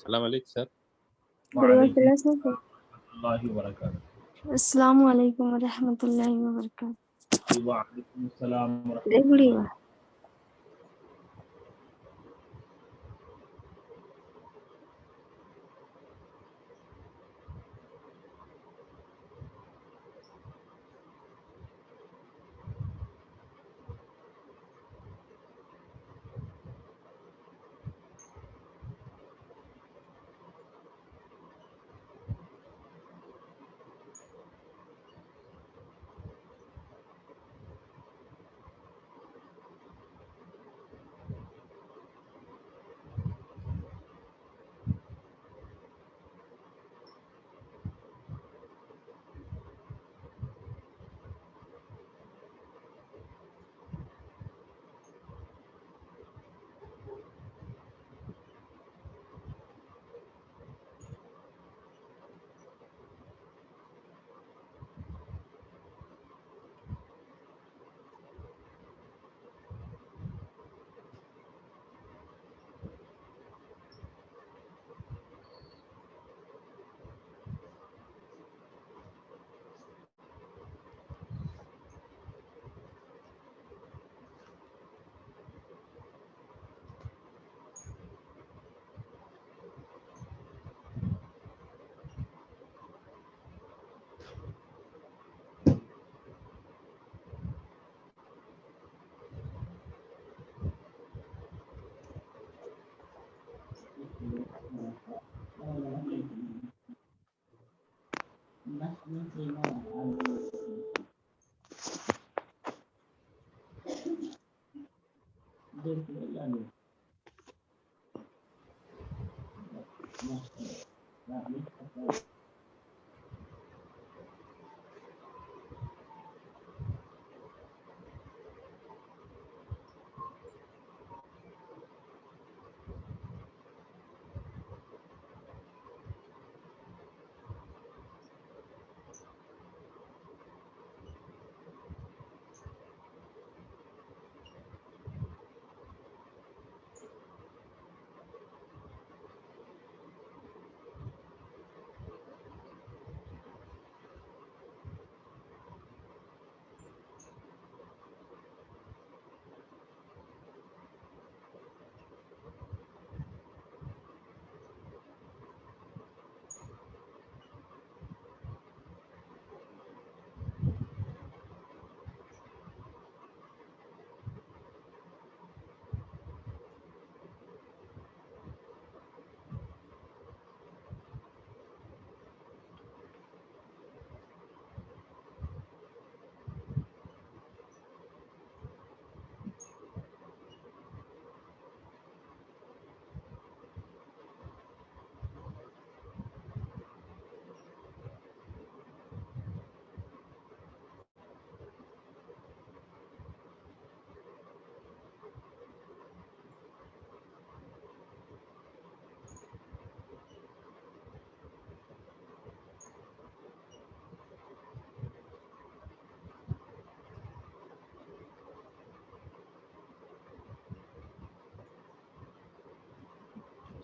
السلام علیکم سر. وعلیکم السلام ورحمۃ اللہ وبرکاتہ. السلام علیکم ورحمۃ اللہ وبرکاتہ. وعلیکم السلام ورحمۃ اللہ.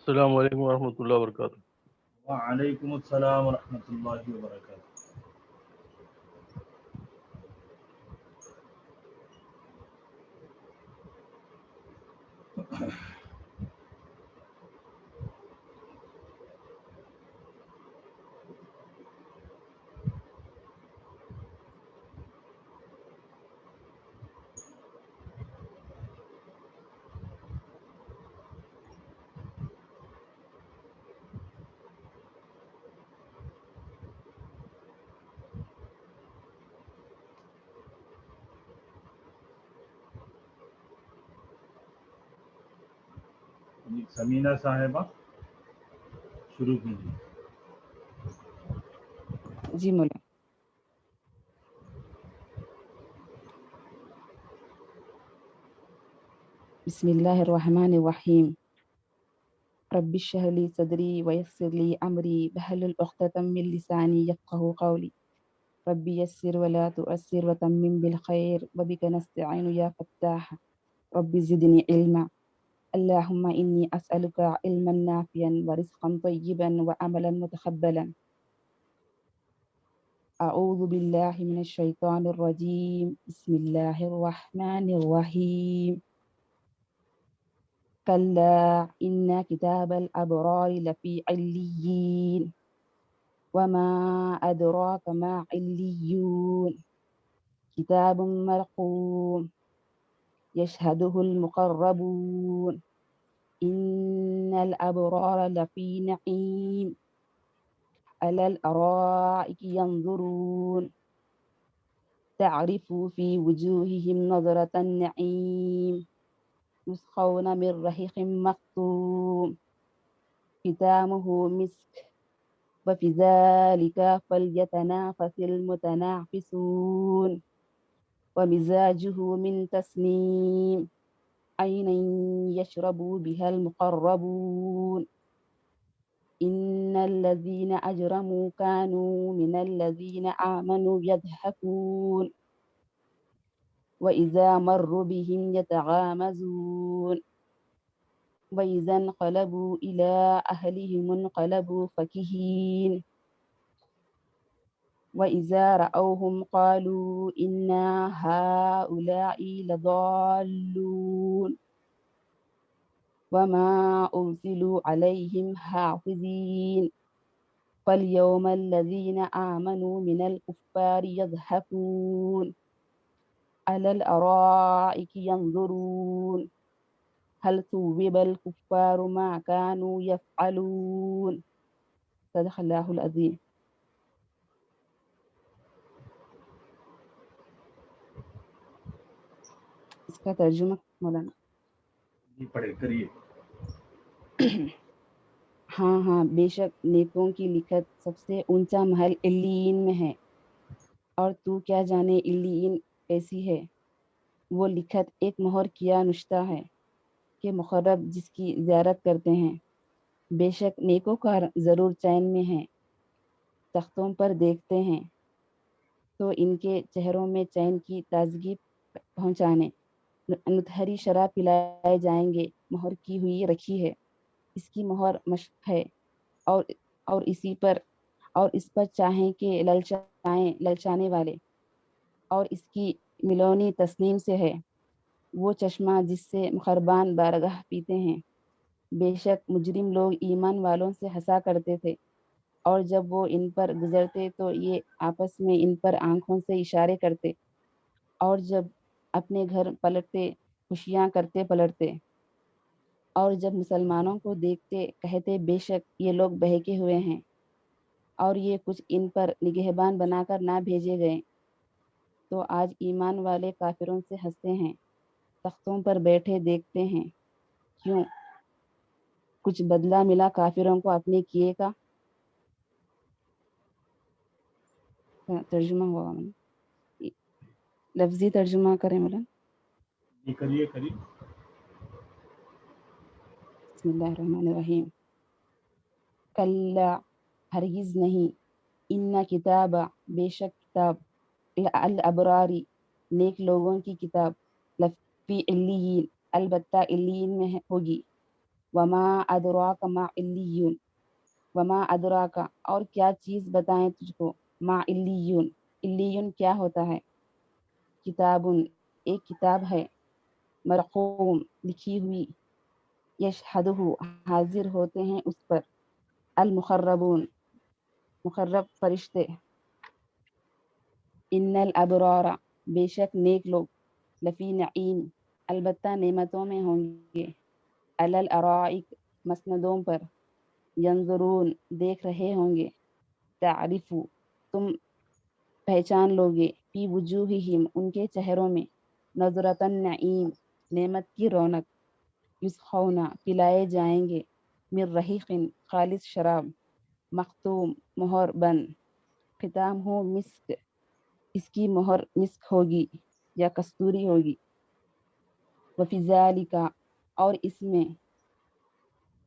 السلام علیکم ورحمۃ اللہ وبرکاتہ. وعلیکم السلام ورحمۃ اللہ وبرکاتہ. سمینہ صاحبہ شروع کیجیے. جی مولا. بسم اللہ الرحمن الرحیم. رب اشرح لي صدری ويسر لي امری واحلل عقدۃ من لسانی یفقهوا قولی. رب یسر ولا تعسر وتمم بالخیر وبک نستعین یا فتاح. رب زدنی علما. اللهم إني أسألك علما نافعا ورزقا طيبا وعملا متقبلا. أعوذ بالله من الشيطان الرجيم. بسم الله الرحمن الرحيم. كلا إن كتاب الأبرار لفي عليين وما أدراك ما عليون كتاب مرقوم يشهده المقربون إن الأبرار لفي نعيم على الأرائك ينظرون تعرف في وجوههم نظرة النعيم يسقون من رحيق مختوم ختامه مسك وفي ذلك فليتنافس المتنافسون ومزاجه من تسنيم عينا يشرب بها المقربون إن الذين أجرموا كانوا من الذين آمنوا يضحكون وإذا مروا بهم يتغامزون وإذا انقلبوا إلى أهلهم انقلبوا فكهين وإذا رأوهم قالوا إن هؤلاء لضالون وما أرسلوا عليهم حافظين فاليوم الذين آمنوا من الكفار يضحكون على الأرائك ينظرون هل ثوب الكفار ما كانوا يفعلون. صدق الله العظيم. اس کا ترجمہ مولانا. جی پڑھے کریے. ہاں بے شک نیکوں کی لکھت سب سے اونچا محل علیین میں ہے، اور تو کیا جانے علیین کیسی ہے. وہ لکھت ایک مہر کیا نشتہ ہے کہ مقرب جس کی زیارت کرتے ہیں. بے شک نیکوں کا ضرور چین میں ہے، تختوں پر دیکھتے ہیں تو ان کے چہروں میں چین کی تازگی پہنچانے متحری شراب پلائے جائیں گے. مہر کی ہوئی رکھی ہے، اس کی مہر مشق ہے، اور اس پر چاہیں کہ للچانے والے، اور اس کی ملونی تسنیم سے ہے وہ چشمہ جس سے مقربان بارگاہ پیتے ہیں. بے شک مجرم لوگ ایمان والوں سے ہنسا کرتے تھے، اور جب وہ ان پر گزرتے تو یہ آپس میں ان پر آنکھوں سے اشارے کرتے، اور جب اپنے گھر پلٹتے خوشیاں کرتے پلٹتے، اور جب مسلمانوں کو دیکھتے کہتے بے شک یہ لوگ بہکے ہوئے ہیں، اور یہ کچھ ان پر نگہبان بنا کر نہ بھیجے گئے. تو آج ایمان والے کافروں سے ہنستے ہیں، تختوں پر بیٹھے دیکھتے ہیں. کیوں؟ کچھ بدلہ ملا کافروں کو اپنے کیے کا. ترجمہ ہوا لفظی ترجمہ کریں مولانا. جی کریے. بسم اللہ الرحمن الرحیم. کلا ہرگز نہیں، ان کتاب بے شک کتاب، الابراری نیک لوگوں کی کتاب، لفی علیین البتہ علیین میں ہوگی. وما ادراک ما علیون وما ادراک اور کیا چیز بتائیں تجھ کو، ما علیون علیون کیا ہوتا ہے. کتاب ایک کتاب ہے، مرقوم لکھی ہوئی، یشہدہ حاضر ہوتے ہیں اس پر، المقربون مقرب فرشتے. ان الابرار بے شک نیک لوگ، لفی نعیم البتہ نعمتوں میں ہوں گے، علی الارائک مسندوں پر، ینظرون دیکھ رہے ہوں گے، تعرف تم پہچان لوگے، فی وجوہہم ان کے چہروں میں، نظرۃ النعیم نعمت کی رونق، یسقون پلائے جائیں گے، من رحیق خالص شراب، مختوم مہر بند، ختامہ مسک اس کی مہر مسک ہوگی یا کستوری ہوگی. وفی ذالک اور اس میں،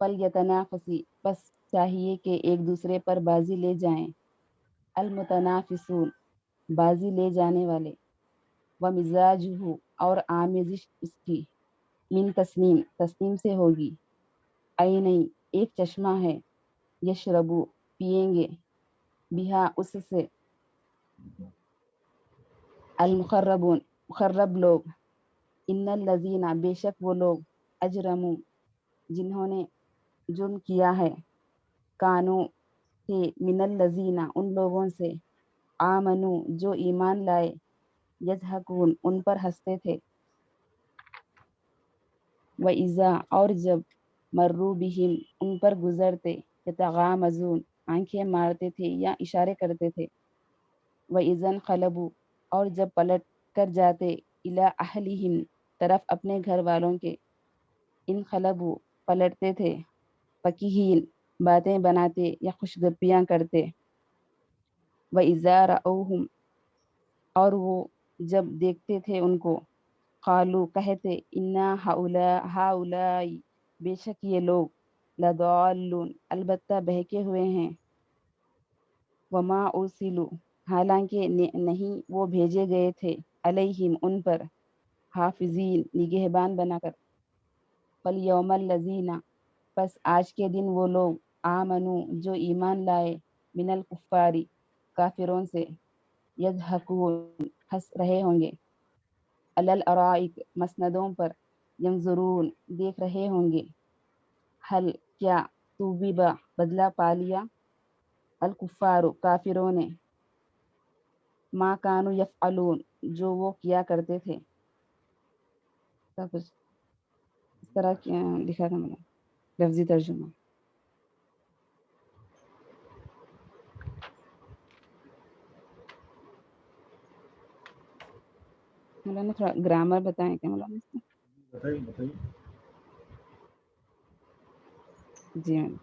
فلیتنافسی بس چاہیے کہ ایک دوسرے پر بازی لے جائیں، المتنافسون بازی لے جانے والے. ومزاجہ اور آمیزش اس کی، من تسنیم تسنیم سے ہوگی، عینی ایک چشمہ ہے، یشربو پئیں گے، بہا اس سے، المقربون مقرب لوگ، ان الذین بے شک وہ لوگ، اجرموا جنہوں نے جرم کیا ہے، کانو تھے، من الذین ان لوگوں سے، آمنو جو ایمان لائے، یضحکون ان پر ہنستے تھے، وَإِذَا اور جب مروا بہم ان پر گزرتے، یتغامزون آنکھیں مارتے تھے یا اشارے کرتے تھے، وَإِذَا انقلبوا اور جب پلٹ کر جاتے، الی اہلہم طرف اپنے گھر والوں کے، انقلبوا پلٹتے تھے، فکہین باتیں بناتے یا خوش گپیاں کرتے، وَإِذَا رَأَوْهُمْ اور وہ جب دیکھتے تھے ان کو، قالو کہتے، انا ہؤلاء بے شک یہ لوگ، لضالون البتہ بہکے ہوئے ہیں، وما ارسلوا حالانکہ نہیں وہ بھیجے گئے تھے، علیہم ان پر، حافظین نگہبان بنا کر، فالیوم الذین پس آج کے دن وہ لوگ، آمنو جو ایمان لائے، من الکفاری کافروں سے، یضحکون ہنس رہے ہوں گے، علی الارائک مسندوں پر، ینظرون دیکھ رہے ہوں گے، حل کیا ثوبا بدلہ پا لیا، الکفار کافروں نے، ما کانوا یفعلون جو وہ کیا کرتے تھے، کچھ اس طرح کیا لکھا تھا میں نے لفظی ترجمہ۔ مولانا تھوڑا گرامر بتائیں کیا مولانا اس کا؟ بتائیے جی میم۔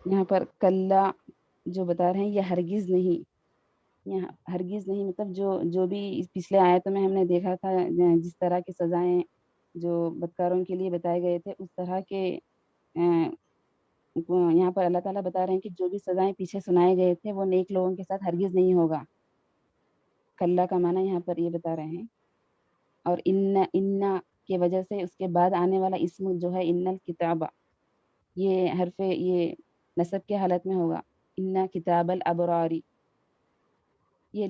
یہاں پر کلا جو بتا رہے ہیں یہ ہرگز نہیں، یہاں ہرگز نہیں مطلب جو بھی پچھلے آیتوں میں ہم نے دیکھا تھا جس طرح کی سزائیں جو بدکاروں کے لیے بتائے گئے تھے، اس طرح کے یہاں پر اللہ تعالیٰ بتا رہے ہیں کہ جو بھی سزائیں پیچھے سنائے گئے تھے وہ نیک لوگوں کے ساتھ ہرگز نہیں ہوگا۔ کلا کا معنی یہاں پر یہ بتا رہے ہیں، اور ان کی وجہ سے اس کے بعد آنے والا اسم جو ہے ان الکتاب، یہ حرف یہ نصب کے حالت میں ہوگا، ان کتاب الابراری، یہ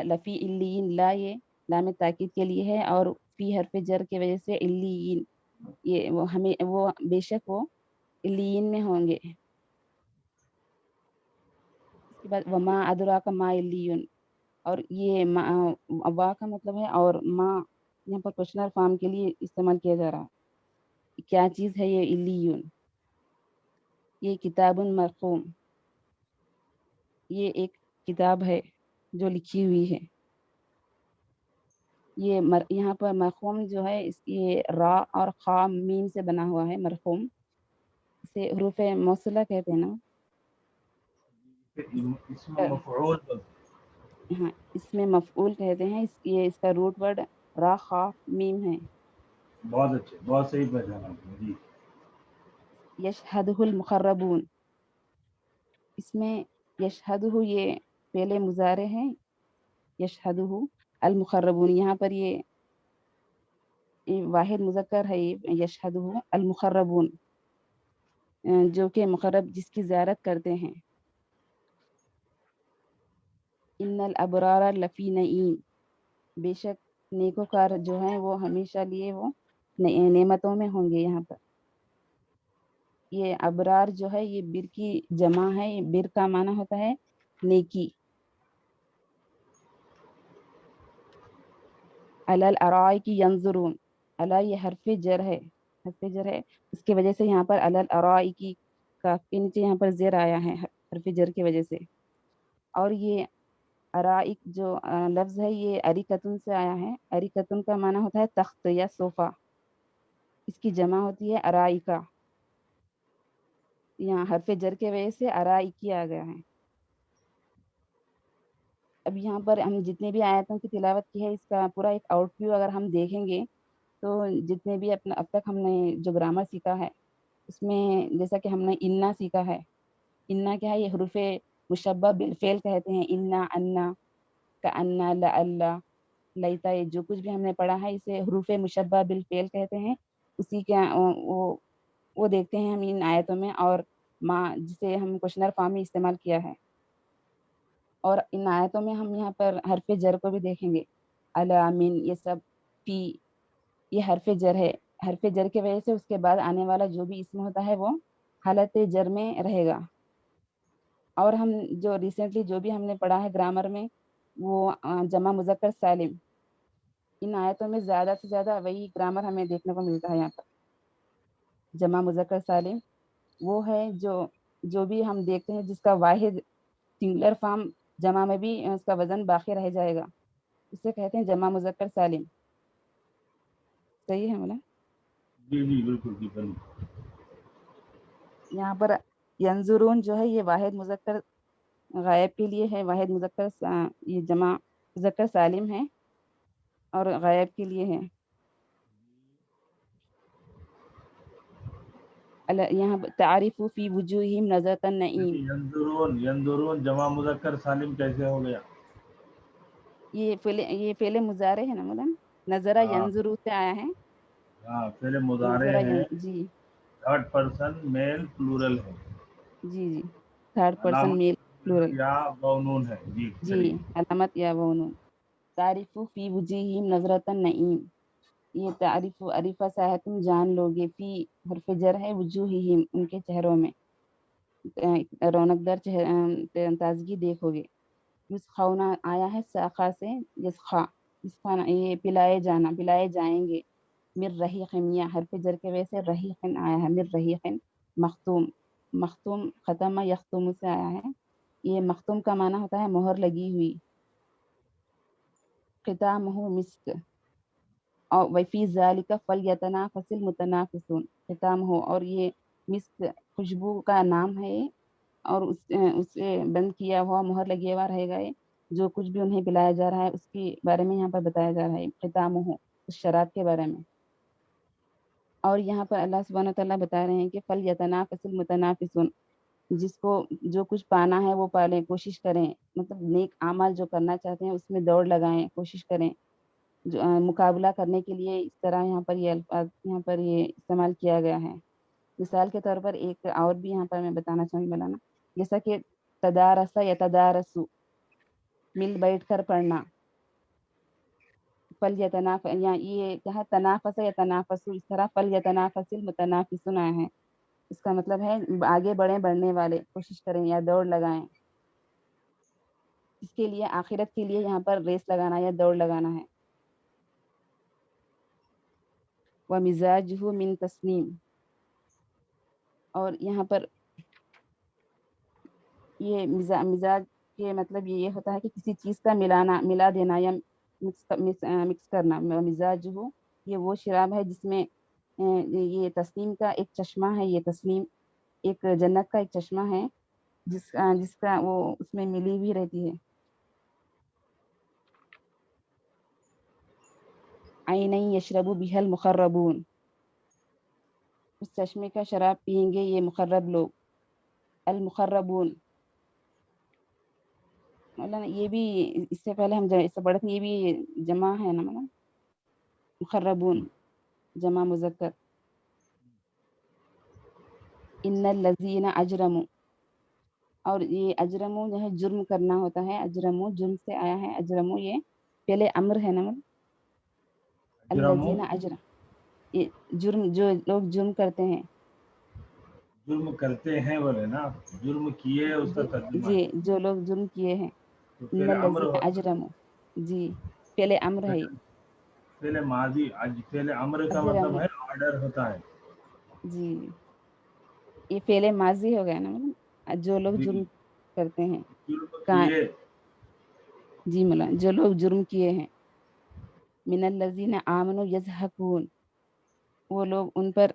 لفی علیین، لا یہ لام تاکید کے لیے ہے، اور فی حرف جر کی وجہ سے علیین، یہ وہ ہمیں وہ بے شک وہ علیین میں ہوں گے۔ اس کے بعد وما ادراک ما علیون، اور یہ وا کا مطلب ہے، اور ما یہاں پر کوشچنر فارم کے لیے استعمال کیا جا رہا ہے، کیا چیز ہے یہ علیون؟ یہ کتاب مرقوم، یہ ایک کتاب ہے جو لکھی ہوئی ہے۔ یہ یہاں پر مرقوم جو ہے یہ را اور خا میم سے بنا ہوا ہے، مرقوم اسے حروف موصلہ کہتے ہیں نا۔ اسم مفعول ہاں اس میں مفعول کہتے ہیں، یہ اس کا روٹ ورڈ را خا میم ہے۔ بہت اچھے، بہت صحیح پہچانا آپ نے جی۔ یشہدہ المقربون، اس میں یشہدہ یہ فعل مضارع ہے، یشہدہ المقربون، یہاں پر یہ واحد مذکر ہے، یشہدہ المقربون جو کہ مقرب جس کی زیارت کرتے ہیں۔ ان الابرار لفی نعیم، بے شک نیکوکار جو ہیں وہ ہمیشہ لیے وہ نعمتوں میں ہوں گے۔ یہاں پر یہ ابرار جو ہے یہ بر کی جمع ہے، بر کا معنی ہوتا ہے نیکی۔ علی الارائک ینظرون، علی یہ حرف جر ہے، حرف جر ہے، اس کی وجہ سے یہاں پر علی الارائک کا نیچے یہاں پر زیر آیا ہے حرف جر کی وجہ سے۔ اور یہ ارائک جو لفظ ہے یہ اریکتن سے آیا ہے، اریکتن کا معنی ہوتا ہے تخت یا صوفہ، اس کی جمع ہوتی ہے ارائکہ، یہاں حرف جر کے وجہ سے ارائکی آ گیا ہے۔ اب یہاں پر ہم جتنے بھی آیتوں کی تلاوت کی ہے اس کا پورا ایک آؤٹ ویو اگر ہم دیکھیں گے تو جتنے بھی اب تک ہم نے جو گرامر سیکھا ہے اس میں جیسا کہ ہم نے انا سیکھا ہے، انا کیا ہے، یہ حروف مشبہ بالفعل کہتے ہیں، انا، انا، کانا، لعل، لیتا ہے جو کچھ بھی ہم نے پڑھا ہے اسے حروف مشبہ بالفعل کہتے ہیں. اسی کے وہ دیکھتے ہیں ہم ان آیتوں میں، اور ماں جسے ہم کوشنر فارم میں استعمال کیا ہے. اور ان آیتوں میں ہم یہاں پر حرف جر کو بھی دیکھیں گے. الا، من، یہ سب، فی، یہ حرف جر ہے. حرف جر کی وجہ سے اس کے بعد آنے والا جو بھی اسم ہوتا ہے وہ حالت جر میں رہے گا. اور ہم جو ریسنٹلی جو بھی ہم نے پڑھا ہے گرامر میں وہ جمع مذکر سالم، ان آیتوں میں زیادہ سے زیادہ وہی گرامر ہمیں دیکھنے کو ملتا ہے. یہاں پر جمع مذکر سالم وہ ہے جو بھی ہم دیکھتے ہیں جس کا واحد سنگولر فارم جمع میں بھی اس کا وزن باقی رہ جائے گا، اسے کہتے ہیں جمع مذکر سالم. صحیح ہے مولانا؟ جی جی بالکل جی بالکل. یہاں پر ینظرون جو ہے یہ واحد مذکر غائب کے لیے ہے، واحد مذکر یہ جمع مذکر سالم ہے اور غائب کے لیے ہے. یہاں تعریف فی وجوہہم نظرۃ النعیم، ینظرون جمع مذکر سالم کیسے ہو گیا؟ یہ فعل مضارع ہے نا مولانا، نظرہ ہاں ینظرو سے آیا ہے. ہاں فعل مضارع نظرہ ہے، جی تھرڈ پرسن میل پلورل ہے. جی جی تھرڈ پرسن میل پلورل. علامت یا بونون ہے. جی جی چلیے. علامت یا بونون. تعریف فی وجوہہم نظرۃ النعیم، یہ تعریف عریفہ سا ہے تم جان لو گے، فی حرف جر ہے، وجوہہم ان کے چہروں میں رونق در تازگی دیکھو گے. یسخونا آیا ہے ساخا سے، یسخا یہ پلائے جانا، پلائے جائیں گے. مر رحیق، یا حرف جر کے وجہ سے رحیق آیا ہے. مر رحیق مختوم، مختوم ختم یختوم سے آیا ہے. یہ مختوم کا معنی ہوتا ہے مہر لگی ہوئی. ختامہ مسک، اور وفی ذالک فلیتنافس المتنافسون. ختامہ، اور یہ مسک خوشبو کا نام ہے، اور اس سے بند کیا ہوا مہر لگیا ہوا رہے گا. جو کچھ بھی انہیں پلایا جا رہا ہے اس کے بارے میں یہاں پر بتایا جا رہا ہے، ختامہ اس شراب کے بارے میں. اور یہاں پر اللہ سبحانہ وتعالیٰ بتا رہے ہیں کہ فلیتنافس المتنافسون، جس کو جو کچھ پانا ہے وہ پالیں، کوشش کریں، مطلب نیک اعمال جو کرنا چاہتے ہیں اس میں دوڑ لگائیں، کوشش کریں. جو مقابلہ کرنے کے لیے اس طرح یہاں پر یہ الفاظ یہاں پر یہ استعمال کیا گیا ہے. مثال کے طور پر ایک اور بھی یہاں پر میں بتانا چاہوں گی مولانا، جیسا کہ تدارس یتدارس، مل بیٹھ کر پڑھنا. یہ کیا ہے، تنافس یتنافس، اس طرح فلیتنافس المتنافسون آیا ہے. اس کا مطلب ہے آگے بڑھیں، بڑھنے والے، کوشش کریں یا دوڑ لگائیں. اس کے لیے آخرت کے لیے یہاں پر ریس لگانا یا دوڑ لگانا ہے. ومزاجہ من تسنیم، اور یہاں پر یہ مزاج کے مطلب یہ ہوتا ہے کہ کسی چیز کا ملا دینا یا مکس کرنا. مزاج ہو یہ وہ شراب ہے جس میں یہ تسنیم کا ایک چشمہ ہے. یہ تسنیم ایک جنت کا ایک چشمہ ہے جس کا وہ اس میں ملی ہوئی رہتی ہے. عینی یشرب بها المقربون، اس چشمے کا شراب پئیں گے یہ مقرب لوگ. المقربون مولانا یہ بھی اس سے پہلے ہم اس سے پڑھے تھے، یہ بھی جمع ہے نا مولانا، مقربون جمع مذکر. ان الذین اجرموا، اور یہ اجرموا جو ہے جرم کرنا ہوتا ہے. اجرموا جرم سے آیا ہے. اجرموا یہ پہلے امر ہے نا مولانا. الذین اجرم، یہ جرم، جو لوگ جرم کرتے ہیں. جرم کرتے ہیں بولے نا، جرم کیے اس کا ترجمہ جی ہے. جو لوگ جرم کیے ہیں. تو ان فعل امر الذین ہوتا اجرموا، جی پہلے امر ہے. فعل ماضی، فعل امر کا مطلب اجرموا، ہے آرڈر ہوتا ہے. جی یہ فعل ماضی ہو گیا نا مولانا، جو لوگ جی جرم کرتے ہیں. جرم کیے. جی مولانا جو لوگ جرم کیے ہیں. من الذین آمنوا یضحکون، وہ لوگ ان پر،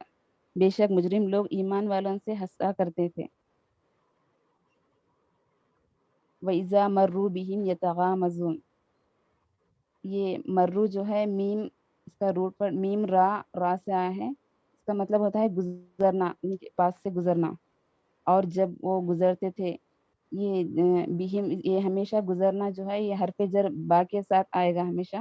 بے شک مجرم لوگ ایمان والوں سے ہنسا کرتے تھے. وَإِذَا مَرُّوا بِهِمْ يَتَغَامَزُونَ، یہ مرو جو ہے میم، اس کا روٹ پر میم را سے آیا ہے. اس کا مطلب ہوتا ہے گزرنا، ان کے پاس سے گزرنا. اور جب وہ گزرتے تھے، یہ بہم، یہ ہمیشہ گزرنا جو ہے یہ حرف جر با کے ساتھ آئے گا ہمیشہ.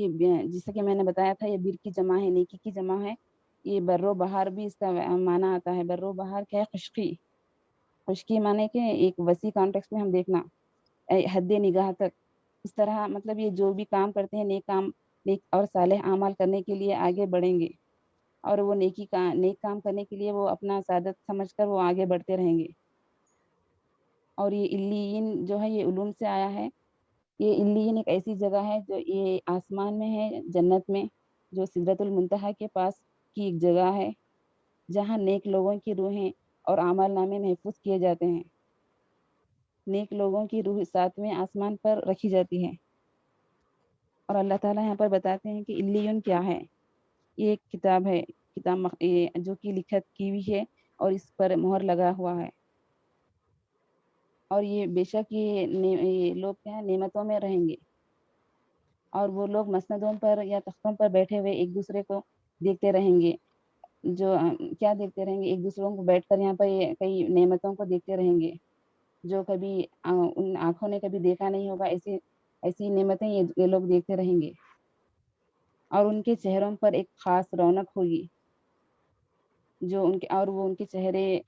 یہ جیسا کہ میں نے بتایا تھا، یہ بر کی جمع ہے، نیکی کی جمع ہے. یہ بر و بہار بھی اس کا معنی آتا ہے. بر و بہار کیا ہے؟ خشکی. خشکی معنی کہ ایک وسیع کانٹیکس میں ہم دیکھنا حد نگاہ تک. اس طرح مطلب یہ جو بھی کام کرتے ہیں نیک اور صالح اعمال کرنے کے لیے آگے بڑھیں گے، اور وہ نیک کام کرنے کے لیے وہ اپنا سعادت سمجھ کر وہ آگے بڑھتے رہیں گے. اور یہ علیین جو ہے یہ علوم سے آیا ہے. یہ علیین ایک ایسی جگہ ہے جو یہ آسمان میں ہے، جنت میں، جو سدرۃ المنتہا کے پاس کی ایک جگہ ہے، جہاں نیک لوگوں کی روحیں اور اعمال نامے محفوظ کیے جاتے ہیں. نیک لوگوں کی روح 7ویں آسمان پر رکھی جاتی ہے. اور اللہ تعالیٰ یہاں پر بتاتے ہیں کہ علیون کیا ہے. یہ ایک کتاب ہے، جو کہ لکھت کی ہوئی ہے اور اس پر مہر لگا ہوا ہے. اور یہ بے شک یہ لوگ کیا ہے نعمتوں میں رہیں گے، اور وہ لوگ مسندوں پر یا تختوں پر بیٹھے ہوئے ایک دوسرے کو دیکھتے رہیں گے. جو کیا دیکھتے رہیں گے؟ ایک دوسروں کو بیٹھ کر یہاں پر کئی نعمتوں کو دیکھتے رہیں گے جو کبھی ان آنکھوں نے کبھی دیکھا نہیں ہوگا. ایسی نعمتیں یہ لوگ دیکھتے رہیں گے، اور ان کے چہروں پر ایک خاص رونق ہوگی. وہ ان کے چہرے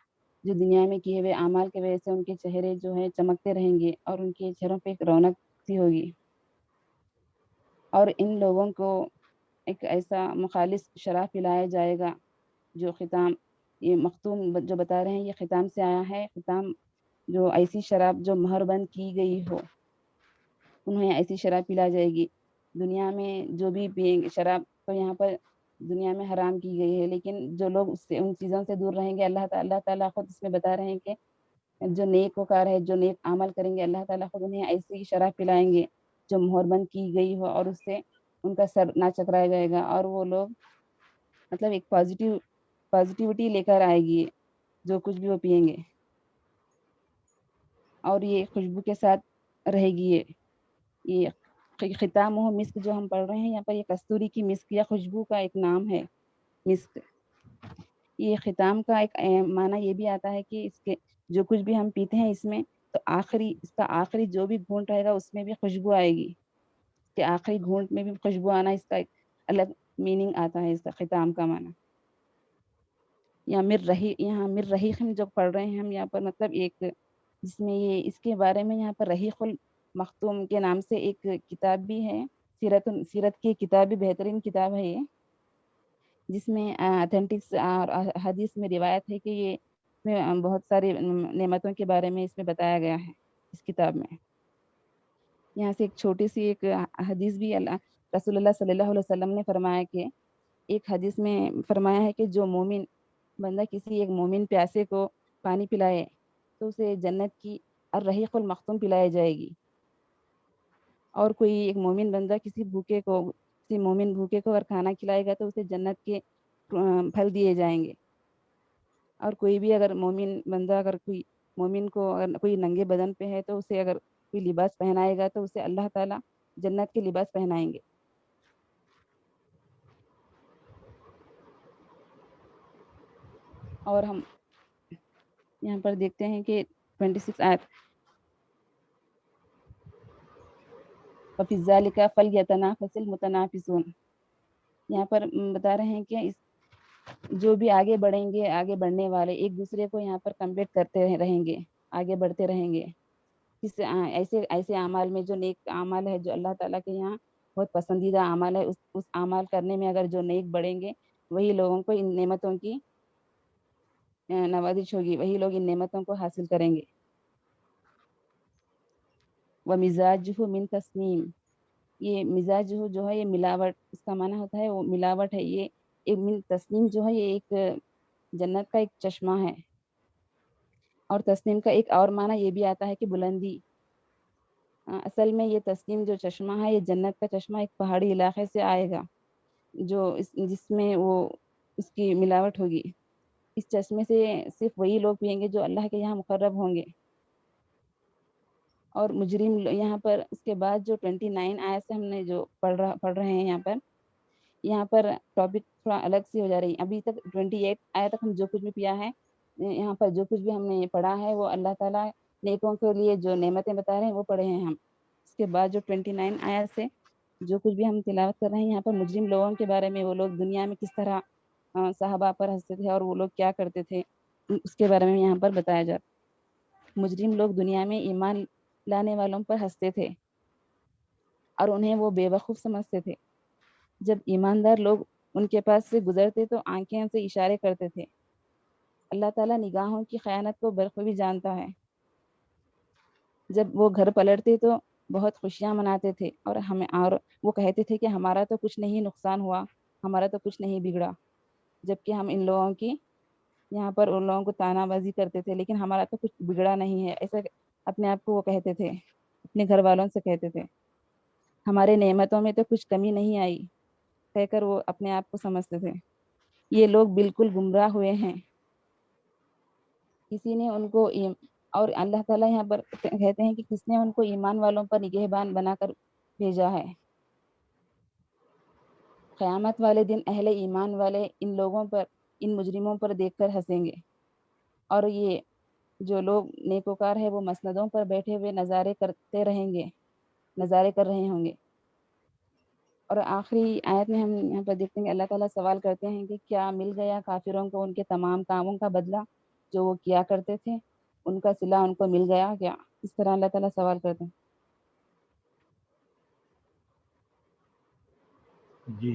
جو دنیا میں کیے ہوئے اعمال کی وجہ سے ان کے چہرے جو ہے چمکتے رہیں گے، اور ان کے چہروں پہ ایک رونق سی ہوگی. اور ان لوگوں کو ایک ایسا مخالص شراب پلایا جائے گا جو ختام، یہ مختوم جو بتا رہے ہیں یہ ختام سے آیا ہے. ختام جو ایسی شراب جو مہر بند کی گئی ہو، انہیں ایسی شراب پلا جائے گی. دنیا میں جو بھی پئیں گے شراب تو یہاں پر دنیا میں حرام کی گئی ہے، لیکن جو لوگ ان چیزوں سے دور رہیں گے، اللہ تعالیٰ خود اس میں بتا رہے ہیں کہ جو نیک وکار ہے، جو نیک عمل کریں گے، اللہ تعالیٰ خود انہیں ایسی شراب پلائیں گے جو مہر بند کی گئی ہو، اور اس سے ان کا سر نہ چکرایا جائے گا. اور وہ لوگ مطلب ایک پازیٹیوٹی لے کر آئے گی جو کچھ بھی وہ پئیں گے، اور یہ خوشبو کے ساتھ رہے گی. یہ ختام و مسک جو ہم پڑھ رہے ہیں یہاں پر، یہ کستوری کی مسک یا خوشبو کا ایک نام ہے مسک. یہ ختام کا ایک معنی یہ بھی آتا ہے کہ اس کے جو کچھ بھی ہم پیتے ہیں اس میں تو اس کا آخری جو بھی گھونٹ رہے گا اس میں بھی خوشبو آئے گی. اس کے آخری گھونٹ میں بھی خوشبو آنا، اس کا ایک الگ میننگ آتا ہے اس کا ختام کا معنی. یہاں مر رحیق جو پڑھ رہے ہیں ہم یہاں پر، مطلب ایک جس میں یہ اس کے بارے میں یہاں پر رحیق المختوم کے نام سے ایک کتاب بھی ہے. سیرت کی کتاب بھی بہترین کتاب ہے یہ، جس میں اتھینٹکس اور حدیث میں روایت ہے کہ یہ بہت ساری نعمتوں کے بارے میں اس میں بتایا گیا ہے اس کتاب میں. یہاں سے ایک چھوٹی سی ایک حدیث بھی رسول اللہ صلی اللہ علیہ وسلم نے فرمایا کہ ایک حدیث میں فرمایا ہے کہ جو مومن بندہ کسی ایک مومن پیاسے کو پانی پلائے تو اسے جنت کی الرحیق المختوم پلائی جائے گی. اور کوئی ایک مومن بندہ کسی مومن بھوکے کو اگر کھانا کھلائے گا تو اسے جنت کے پھل دیے جائیں گے. اور کوئی بھی اگر مومن بندہ اگر کوئی مومن کو اگر کوئی ننگے بدن پہ ہے تو اسے اگر کوئی لباس پہنائے گا تو اسے اللہ تعالیٰ جنت کے لباس پہنائیں گے. اور ہم یہاں پر دیکھتے ہیں کہ 26 آیت وَفِي ذَلِكَ فَلْيَتَنَافَسِ الْمُتَنَافِسُونَ. یہاں پر بتا رہے ہیں کہ جو بھی آگے بڑھیں گے، آگے بڑھنے والے ایک دوسرے کو یہاں پر کمپیٹ کرتے رہیں گے، آگے بڑھتے رہیں گے. ایسے اعمال میں جو نیک اعمال ہے جو اللہ تعالیٰ کے یہاں بہت پسندیدہ اعمال ہے، اس اعمال کرنے میں اگر جو نیک بڑھیں گے وہی لوگوں کو ان نعمتوں کی نوازش ہوگی، وہی لوگ ان نعمتوں کو حاصل کریں گے. وَمِزَاجُهُ مِن تَسْنِيم. یہ مزاج جو ہے یہ ملاوٹ، اس کا معنی ہوتا ہے وہ ملاوٹ ہے. یہ ایک من تسنیم جو ہے یہ ایک جنت کا ایک چشمہ ہے. اور تسنیم کا ایک اور معنی یہ بھی آتا ہے کہ بلندی. اصل میں یہ تسنیم جو چشمہ ہے یہ جنت کا چشمہ ایک پہاڑی علاقے سے آئے گا جس میں وہ اس کی ملاوٹ ہوگی. اس چشمے سے صرف وہی لوگ پئیں گے جو اللہ کے یہاں مقرب ہوں گے. اور مجرم یہاں پر اس کے بعد جو 29 آیت سے ہم نے جو پڑھ رہے ہیں یہاں پر ٹاپک تھوڑا الگ سی ہو جا رہی. ابھی تک 28 آیت تک ہم جو کچھ بھی پیا ہے، یہاں پر جو کچھ بھی ہم نے پڑھا ہے وہ اللہ تعالیٰ نیکوں کے لیے جو نعمتیں بتا رہے ہیں وہ پڑھے ہیں ہم. اس کے بعد جو 29 آیت سے جو کچھ بھی ہم تلاوت کر رہے ہیں یہاں پر مجرم لوگوں کے بارے میں، وہ لوگ دنیا میں کس طرح صحابہ پر ہنستے تھے اور وہ لوگ کیا کرتے تھے، اس کے بارے میں یہاں پر بتایا جاتا ہے۔ مجرم لوگ دنیا میں ایمان لانے والوں پر ہنستے تھے اور انہیں وہ بے وقوف سمجھتے تھے۔ جب ایماندار لوگ ان کے پاس سے گزرتے تو آنکھیں سے اشارے کرتے تھے۔ اللہ تعالیٰ نگاہوں کی خیانت کو بخوبی جانتا ہے۔ جب وہ گھر پلٹتے تو بہت خوشیاں مناتے تھے اور وہ کہتے تھے کہ ہمارا تو کچھ نہیں نقصان ہوا، ہمارا تو کچھ نہیں بگڑا، جبکہ ہم ان لوگوں کی یہاں پر ان لوگوں کو تانا بازی کرتے تھے، لیکن ہمارا تو کچھ بگڑا نہیں ہے، ایسا اپنے آپ کو وہ کہتے تھے، اپنے گھر والوں سے کہتے تھے۔ ہمارے نعمتوں میں تو کچھ کمی نہیں آئی کہہ کر وہ اپنے آپ کو سمجھتے تھے۔ یہ لوگ بالکل گمراہ ہوئے ہیں، کسی نے ان کو اور اللہ تعالیٰ یہاں پر کہتے ہیں کہ کس نے ان کو ایمان والوں پر نگہبان بنا کر بھیجا ہے۔ قیامت والے دن اہل ایمان والے ان لوگوں پر، ان مجرموں پر دیکھ کر ہنسیں گے، اور یہ جو لوگ نیکوکار ہے وہ مسندوں پر بیٹھے ہوئے نظارے کر رہے ہوں گے۔ اور آخری آیت میں ہم یہاں پر دیکھتے ہیں کہ اللہ تعالیٰ سوال کرتے ہیں کہ کیا مل گیا کافروں کو ان کے تمام کاموں کا بدلہ جو وہ کیا کرتے تھے، ان کا صلہ ان کو مل گیا کیا؟ اس طرح اللہ تعالیٰ سوال کرتے ہیں۔ جی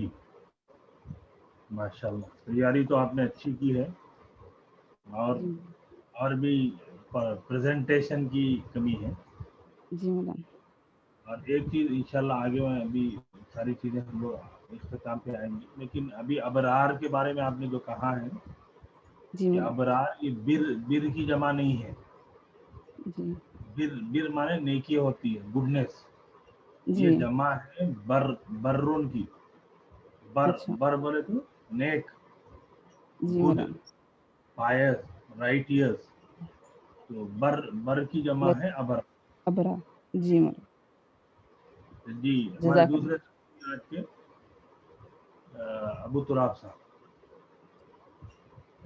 ماشاءاللہ، تیاری تو آپ نے اچھی کی ہے، اور بھی پریزنٹیشن کی کمی ہے۔ جی مولانا۔ اور ایک چیز انشاءاللہ آگے میں ابھی ساری چیزیں ہم لوگ اختتام پہ آئیں گی، لیکن ابھی ابرار کے بارے میں آپ نے جو کہا ہے جی کہ مولانا۔ ابرار یہ بر کی جمع نہیں ہے، جی بر مانے نیکی ہوتی ہے، گڈنس، جی یہ جمع ہے برون کی، اچھا بر بولے تو نیک، جی گڈ، مولانا۔ پائس، رائٹیس، تو بر کی جمع ہے ابر۔ ابرا جی مولانا۔ جی ہمارے جزاک اللہ۔ دوسرے آج کے ابو تراب صاحب۔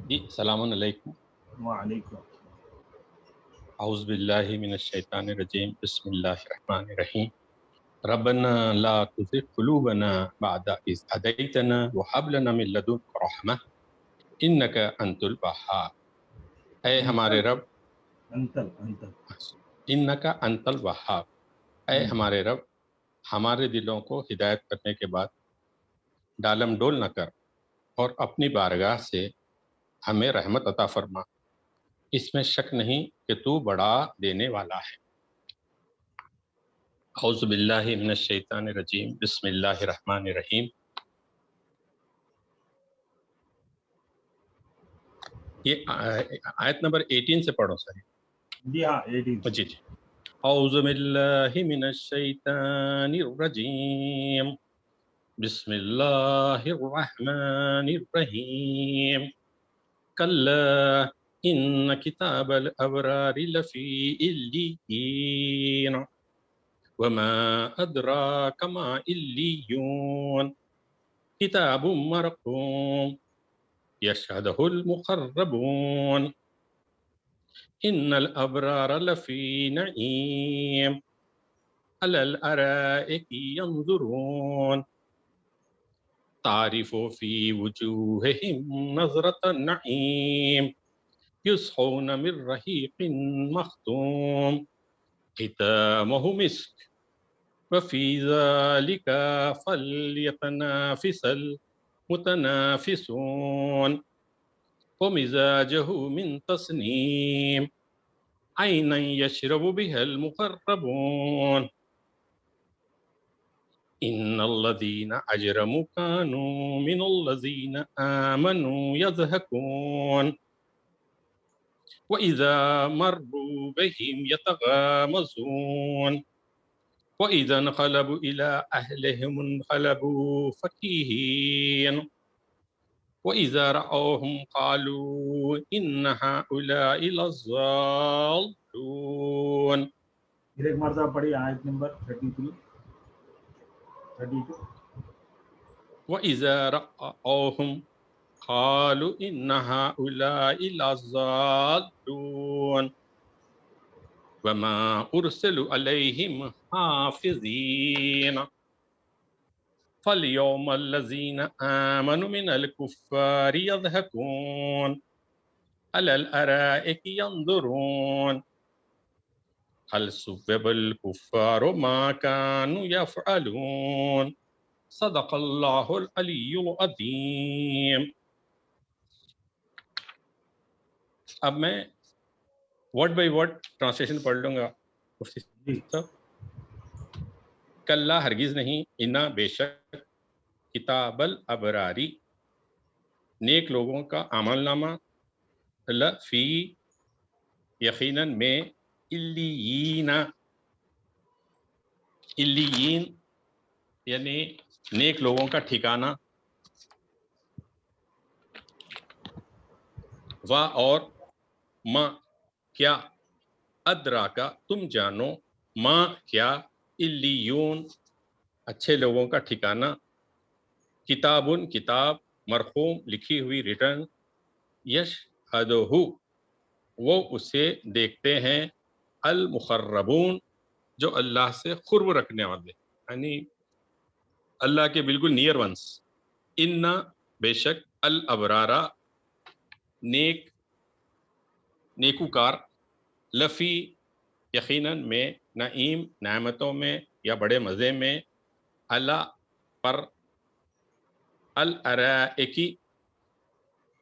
جی السلام علیکم۔ وعلیکم۔ اعوذ باللہ من الشیطان الرجیم، بسم اللہ الرحمن الرحیم۔ ربنا لا تزغ قلوبنا بعد اذ هديتنا وهب لنا من لدنك رحمة انك انت الوهاب۔ اے ہمارے رب، انتل انك انت الوهاب، اے ہمارے رب، ہمارے دلوں کو ہدایت کرنے کے بعد ڈالم ڈول نہ کر، اور اپنی بارگاہ سے ہمیں رحمت عطا فرما، اس میں شک نہیں کہ تو بڑا دینے والا ہے۔ اعوذ باللہ من الشیطان الرجیم، بسم اللہ الرحمن الرحیم۔ یہ آیت نمبر 18 سے پڑھو سر۔ جی ہاں 18۔ جی جی۔ اعوذ باللہ من الشیطان الرجیم، بسم اللہ الرحمن الرحیم۔ کلا ان کتاب الابرار لفی علیین وما ادراک ما علیون کتاب مرقوم یشہدہ المقربون ان الابرار لفی نعیم علی الارائک ینظرون تعرف فی وجوہہم نظرۃ النعیم یسقون من رحیق مختوم ختامہ مسک وفی ذلک فلیتنافس المتنافسون ومزاجہ من تسنیم عینا یشرب بها المقربون ان الذین اجرموا كانوا من الذین آمنوا یضحکون وَإِذَا مَرُّوا بِهِمْ يَتَغَامَزُونَ وَإِذَا انقلبوا إِلَىٰ أَهْلِهِمُ انقلبوا فَكِهِينَ وَإِذَا رَأَوْهُمْ قَالُوا إِنَّ هَٰؤُلَاءِ لَضَالُّونَ۔ پھر ایک مرتبہ پڑھی آیت نمبر 32۔ وَإِذَا رَأَوْهُمْ قَالُوا إِنَّ هَٰؤُلَاءِ لَضَالُّونَ وَمَا أُرْسِلُوا عَلَيْهِمْ حَافِظِينَ۔ فَالْيَوْمَ الَّذِينَ آمَنُوا مِنَ الْكُفَّارِ يَضْحَكُونَ عَلَى الْأَرَائِكِ يَنْظُرُونَ هَلْ ثُوِّبَ الْكُفَّارُ مَا كَانُوا يَفْعَلُونَ صدق اللہ العلی العظیم۔ اب میں ورڈ بائی ورڈ ٹرانسلیشن پڑھ لوں گا مفتی صاحب۔ کلا ہرگز نہیں، انا بے شک، کتاب الابراری نیک لوگوں کا عمل نامہ، لفی یقیناً میں، علیین علیین یعنی نیک لوگوں کا ٹھکانہ، و اور ما کیا، ادرا کا تم جانو، ما کیا، علیون اچھے لوگوں کا ٹھکانہ، کتابن کتاب، مرقوم لکھی ہوئی ریٹرن، یشہدہ وہ اسے دیکھتے ہیں، المقربون جو اللہ سے قرب رکھنے والے، یعنی اللہ کے بالکل نیئر ونس، ان بے شک، الابرارا نیکوکار، لفی یقیناً میں، نعیم نعمتوں میں یا بڑے مزے میں، اللہ پر، الارائکی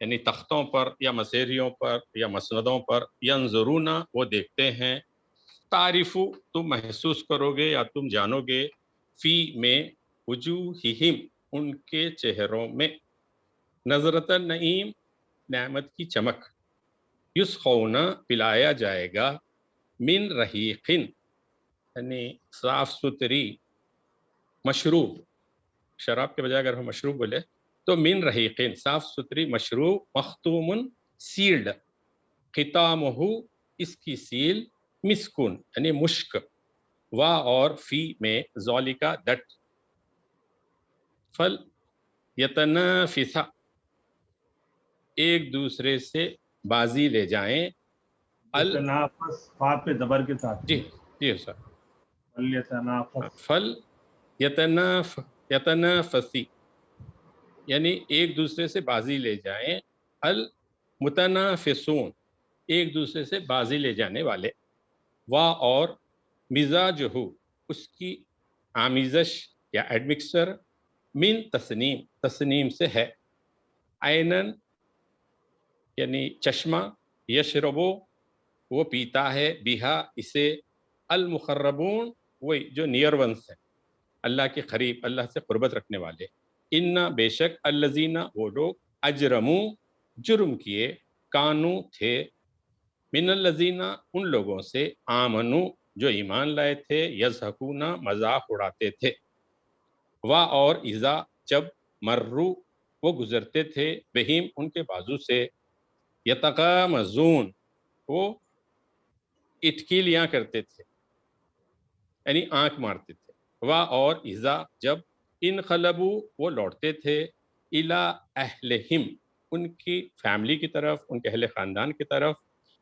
یعنی تختوں پر یا مسیریوں پر یا مسندوں پر، ینظرون وہ دیکھتے ہیں، تعریف تم محسوس کرو گے یا تم جانو گے، فی میں، وجوہہم ان کے چہروں میں، نظرۃ النعیم نعمت کی چمک، یسقون پلایا جائے گا، من رحیقن یعنی صاف ستھری مشروب، شراب کے بجائے اگر ہم مشروب بولے تو من رحیقن صاف ستھری مشروب، مختومن سیلڈ، ختامہ اس کی سیل، مسکن یعنی مشک، و اور فی میں، ذالکا دٹ، فل یتنافس ایک دوسرے سے بازی لے جائیں، تنافس فا پہ زبر کے ساتھ، جی جی سر، فلیتنافس، فل یتنافسی یعنی ایک دوسرے سے بازی لے جائیں، المتنافسون ایک دوسرے سے بازی لے جانے والے، وا اور مزاج ہو اس کی آمیزش یا ایڈمکسچر، من تسنیم تسنیم سے ہے، عینن یعنی چشمہ، یشربو وہ پیتا ہے، بیہا اسے، المقربون وہی جو نیئر ونس ہیں، اللہ کے قریب، اللہ سے قربت رکھنے والے، ان بے شک، الذین وہ لوگ، اجرمو جرم کیے، کانو تھے، من الذین ان لوگوں سے، آمنو جو ایمان لائے تھے، یضحکون مذاق اڑاتے تھے، و اور اذا جب، مرو وہ گزرتے تھے، بہیم ان کے بازو سے، یتغامزون وہ اٹکیلیاں کرتے تھے یعنی آنکھ مارتے تھے، و اور اذا جب، انقلبو وہ لوٹتے تھے، الی اہلہم ان کی فیملی کی طرف، ان کے اہل خاندان کی طرف،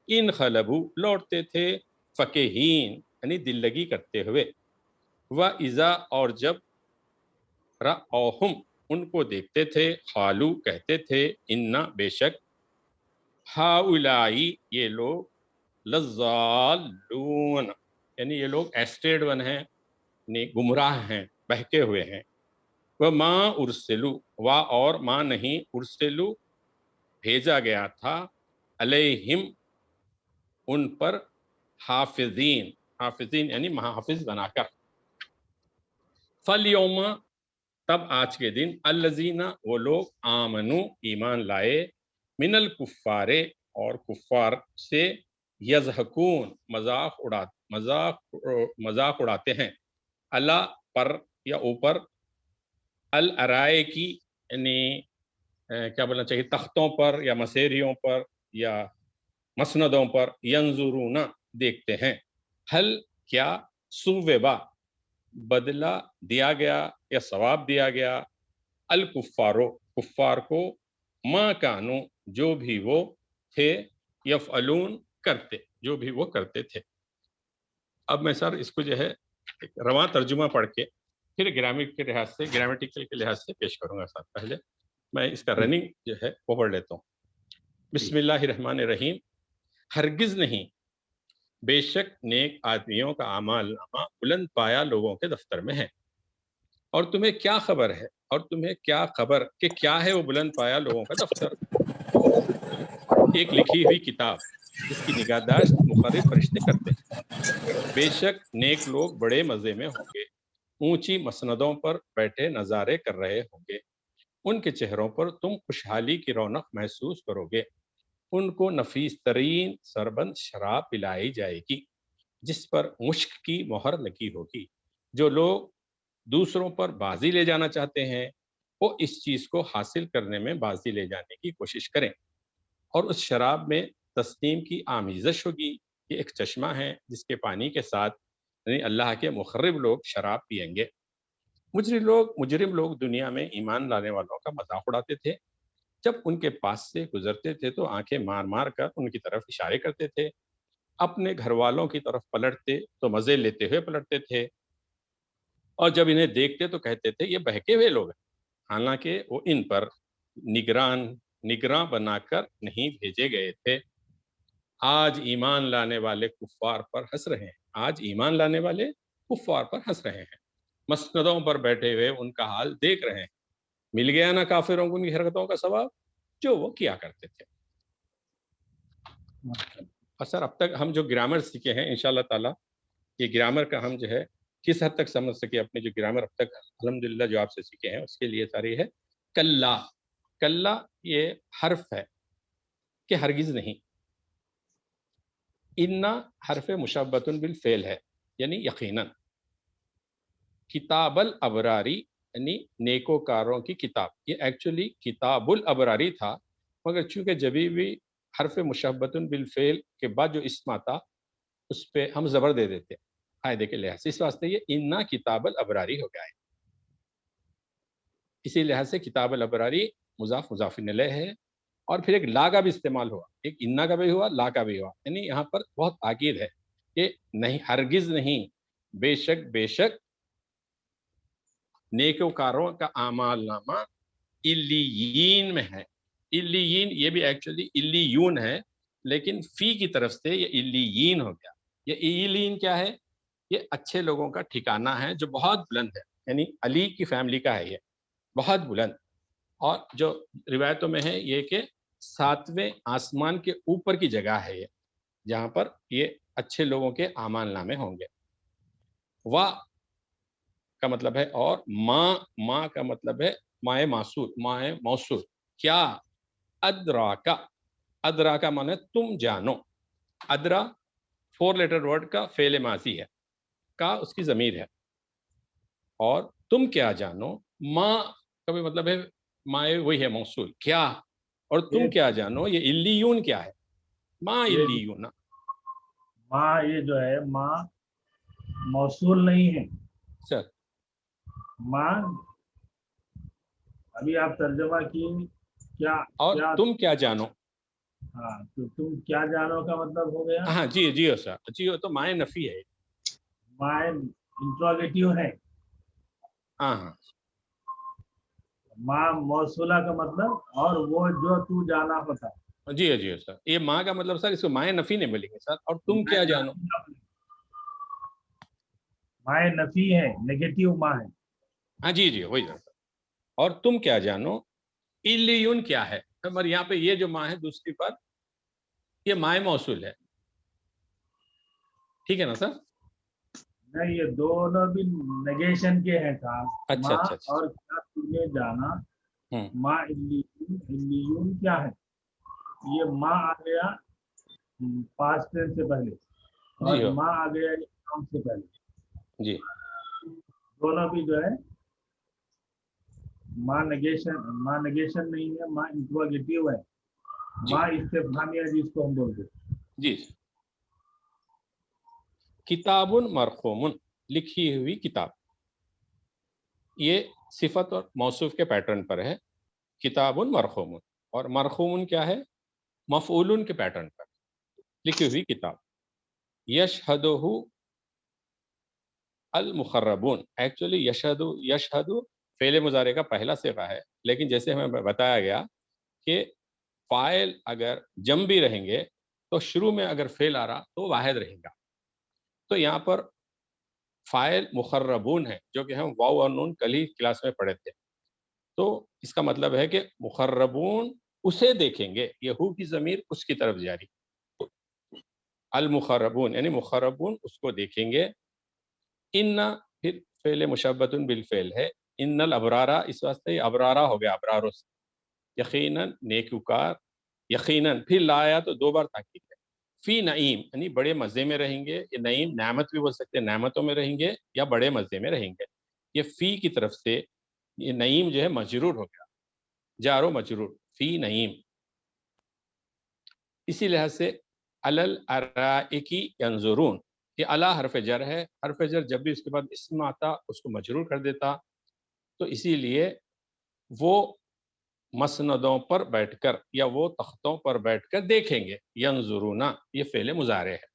انقلبو لوٹتے تھے، فقہین یعنی دل لگی کرتے ہوئے، و اذا اور جب، رأوہم ان کو دیکھتے تھے، قالو کہتے تھے، انا بے شک، ہاؤلائی یہ لوگ، لضالون یعنی یہ لوگ ایسٹیڈ ون ہیں، یعنی گمراہ ہیں، بہکے ہوئے ہیں، وما ارسلو و اور ما نہیں، ارسلو بھیجا گیا تھا، علیہم ان پر، حافظین حافظین یعنی محافظ بنا کر، فالیوم تب آج کے دن، الذین وہ لوگ، آمنو ایمان لائے، من الکفار اور کفار سے، یضحکون مذاق اڑاتے ہیں، اللہ پر یا اوپر، الارائے کی یعنی کیا بولنا چاہیے، تختوں پر یا مسیریوں پر یا مسندوں پر، ینظرون دیکھتے ہیں، حل کیا، سوبا بدلہ دیا گیا یا ثواب دیا گیا، الکفارو کفار کو، ما کانو جو بھی وہ تھے، یفعلون کرتے جو بھی وہ کرتے تھے۔ اب میں سر اس کو جو ہے رواں ترجمہ پڑھ کے پھر گرامیٹیکل کے لحاظ سے پیش کروں گا صاحب. پہلے میں اس کا رننگ جو ہے وہ پڑھ لیتا ہوں. بسم اللہ الرحمن الرحیم. ہرگز نہیں، بے شک نیک آدمیوں کا اعمال نامہ بلند پایا لوگوں کے دفتر میں ہے. اور تمہیں کیا خبر ہے، اور تمہیں کیا خبر کہ کیا ہے وہ بلند پایا لوگوں کا دفتر؟ ایک لکھی ہوئی کتاب جس کی نگہداشت مقرب فرشتے کرتے ہیں. بے شک نیک لوگ بڑے مزے میں ہوں گے، اونچی مسندوں پر بیٹھے نظارے کر رہے ہوں گے. ان کے چہروں پر تم خوشحالی کی رونق محسوس کرو گے. ان کو نفیس ترین سربند شراب پلائی جائے گی جس پر مشک کی مہر لگی ہوگی. جو لوگ دوسروں پر بازی لے جانا چاہتے ہیں وہ اس چیز کو حاصل کرنے میں بازی لے جانے کی کوشش کریں. اور اس شراب میں تسنیم کی آمیزش ہوگی. یہ ایک چشمہ ہے جس کے پانی کے ساتھ یعنی اللہ کے مقرب لوگ شراب پئیں گے. مجرم لوگ دنیا میں ایمان لانے والوں کا مذاق اڑاتے تھے. جب ان کے پاس سے گزرتے تھے تو آنکھیں مار مار کر ان کی طرف اشارے کرتے تھے. اپنے گھر والوں کی طرف پلٹتے تو مزے لیتے ہوئے پلٹتے تھے، اور جب انہیں دیکھتے تو کہتے تھے یہ بہکے ہوئے لوگ ہیں. حالانکہ وہ ان پر نگراں بنا کر نہیں بھیجے گئے تھے. آج ایمان لانے والے کفار پر ہنس رہے ہیں. آج ایمان لانے والے کفار پر ہنس رہے ہیں، مسندوں پر بیٹھے ہوئے ان کا حال دیکھ رہے ہیں. مل گیا نا کافروں کو ان کی حرکتوں کا ثواب جو وہ کیا کرتے تھے. اور سر اب تک ہم جو گرامر سیکھے ہیں انشاءاللہ تعالی یہ گرامر کا ہم جو ہے کس حد تک سمجھ سکے. اپنے جو گرامر اب تک الحمدللہ جو آپ سے سیکھے ہیں اس کے لیے ساری ہے کلا. کلا یہ حرف ہے کہ ہرگز نہیں. انا حرف مشبۃ بالفعل ہے یعنی یقیناً. کتاب الابراری یعنی نیکوکاروں کی کتاب. یہ ایکچولی کتاب الابراری تھا، مگر چونکہ جبھی بھی حرف مشبۃ بالفعل کے بعد جو اسم آتا اس پہ ہم زبر دے دیتے قاعدے کے لحاظ سے، اس واسطے یہ انا کتاب الابراری ہو گیا ہے. اسی لحاظ سے کتاب الابراری مضاف مضاف الیہ ہے. اور پھر ایک لا کا بھی استعمال ہوا، ایک انا کا بھی ہوا، لا کا بھی ہوا. یعنی یہاں پر بہت تاکید ہے کہ نہیں، ہرگز نہیں، بے شک نیکوکاروں کا اعمال نامہ علیین میں ہے. علیین یہ بھی ایکچولی علیون ہے، لیکن فی کی طرف سے یہ علیین ہو گیا. یہ علیین کیا ہے؟ یہ اچھے لوگوں کا ٹھکانہ ہے جو بہت بلند ہے. یعنی علی کی فیملی کا ہے، یہ بہت بلند. اور جو روایتوں میں ہے یہ کہ 7ویں آسمان کے اوپر کی جگہ ہے یہ، جہاں پر یہ اچھے لوگوں کے اعمال نامے ہوں گے. وا کا مطلب ہے اور، ماں کا مطلب ہے مائے موصول. کیا؟ ادرا کا معنی ہے تم جانو. ادرا 4 لیٹر ورڈ کا فعل ماضی ہے، کا اس کی ضمیر ہے. اور تم کیا جانو، ماں کا بھی مطلب ہے مائے وہی ہے موصول کیا. اور تم کیا جانو یہ علیون کیا ہے؟ ماں علیون. ماں یہ جو ہے ماں موصول نہیں ہے سر. ماں ابھی آپ ترجمہ کی کیا. اور تم کیا جانو. ہاں تو تم کیا جانو کا مطلب ہو گیا. ہاں جی سر. جی تو مائے نفی ہے. ماں انٹروگیٹیو ہے. ہاں ماں موصولہ کا مطلب اور وہ جو تو جانا ہوتا. جی سر. یہ ماں کا مطلب سر اس کو مائے نفی نہیں ملیں گے سر. اور تم کیا جانو، مائے نفی ہے، نیگیٹیو ماں ہے. ہاں جی وہی سر. اور تم کیا جانو علیون کیا ہے. مگر یہاں پہ یہ جو ماں ہے دوسری پر یہ مائے موصول ہے. ٹھیک ہے نا سر؟ نہیں، یہ دونوں بھی نیگیشن کے ہیں خاص. اچھا ماں اور کیا تجھے جانا. ماں علیون کیا ہے؟ یہ ماں آ گیا پاسٹ ٹینس سے پہلے اور ماں آ گیا نام سے پہلے. جی دونوں بھی جو ہے ماں نیگیشن نہیں ہے، ماں انٹروگیٹیو ہے. ماں استفہامیہ جس کو ہم بولتے ہیں. جی. کتاب مرقوم لکھی ہوئی کتاب. یہ صفت اور موصوف کے پیٹرن پر ہے. کتاب مرقوم. اور مرقوم کیا ہے؟ مفعول کے پیٹرن پر لکھی ہوئی کتاب. یشہدہ المخربون ایکچولی یشہد فعل مضارع کا پہلا صیغہ ہے، لیکن جیسے ہمیں بتایا گیا کہ فاعل اگر جم بھی رہیں گے تو شروع میں اگر فعل آ رہا تو واحد رہے گا. تو یہاں پر فاعل مخربون ہے، جو کہ ہم واو اور نون کل ہی کلاس میں پڑھے تھے. تو اس کا مطلب ہے کہ مخربون اسے دیکھیں گے، یہ ہو کی ضمیر اس کی طرف جاری. المخربون یعنی مخربون اس کو دیکھیں گے. ان پھر فعل مشبۃ بالفعل ہے. ان الابرارا اس واسطے ابرارا ہو گیا، ابراروں سے. یقیناً نیکوکار، یقیناً پھر لایا تو دو بار تاکید ہے. فی نعیم یعنی بڑے مزے میں رہیں گے. یہ نعیم نعمت بھی بول سکتے ہیں، نعمتوں میں رہیں گے یا بڑے مزے میں رہیں گے. یہ فی کی طرف سے یہ نعیم جو ہے مجرور ہو گیا، جار و مجرور فی نعیم. اسی لحاظ سے علل ارائکی ینظرون، یہ علی حرف جر ہے. حرف جر جب بھی اس کے بعد اسم آتا اس کو مجرور کر دیتا. تو اسی لیے وہ مسندوں پر بیٹھ کر یا وہ تختوں پر بیٹھ کر دیکھیں گے. ینظرون یہ فعل مضارع ہے.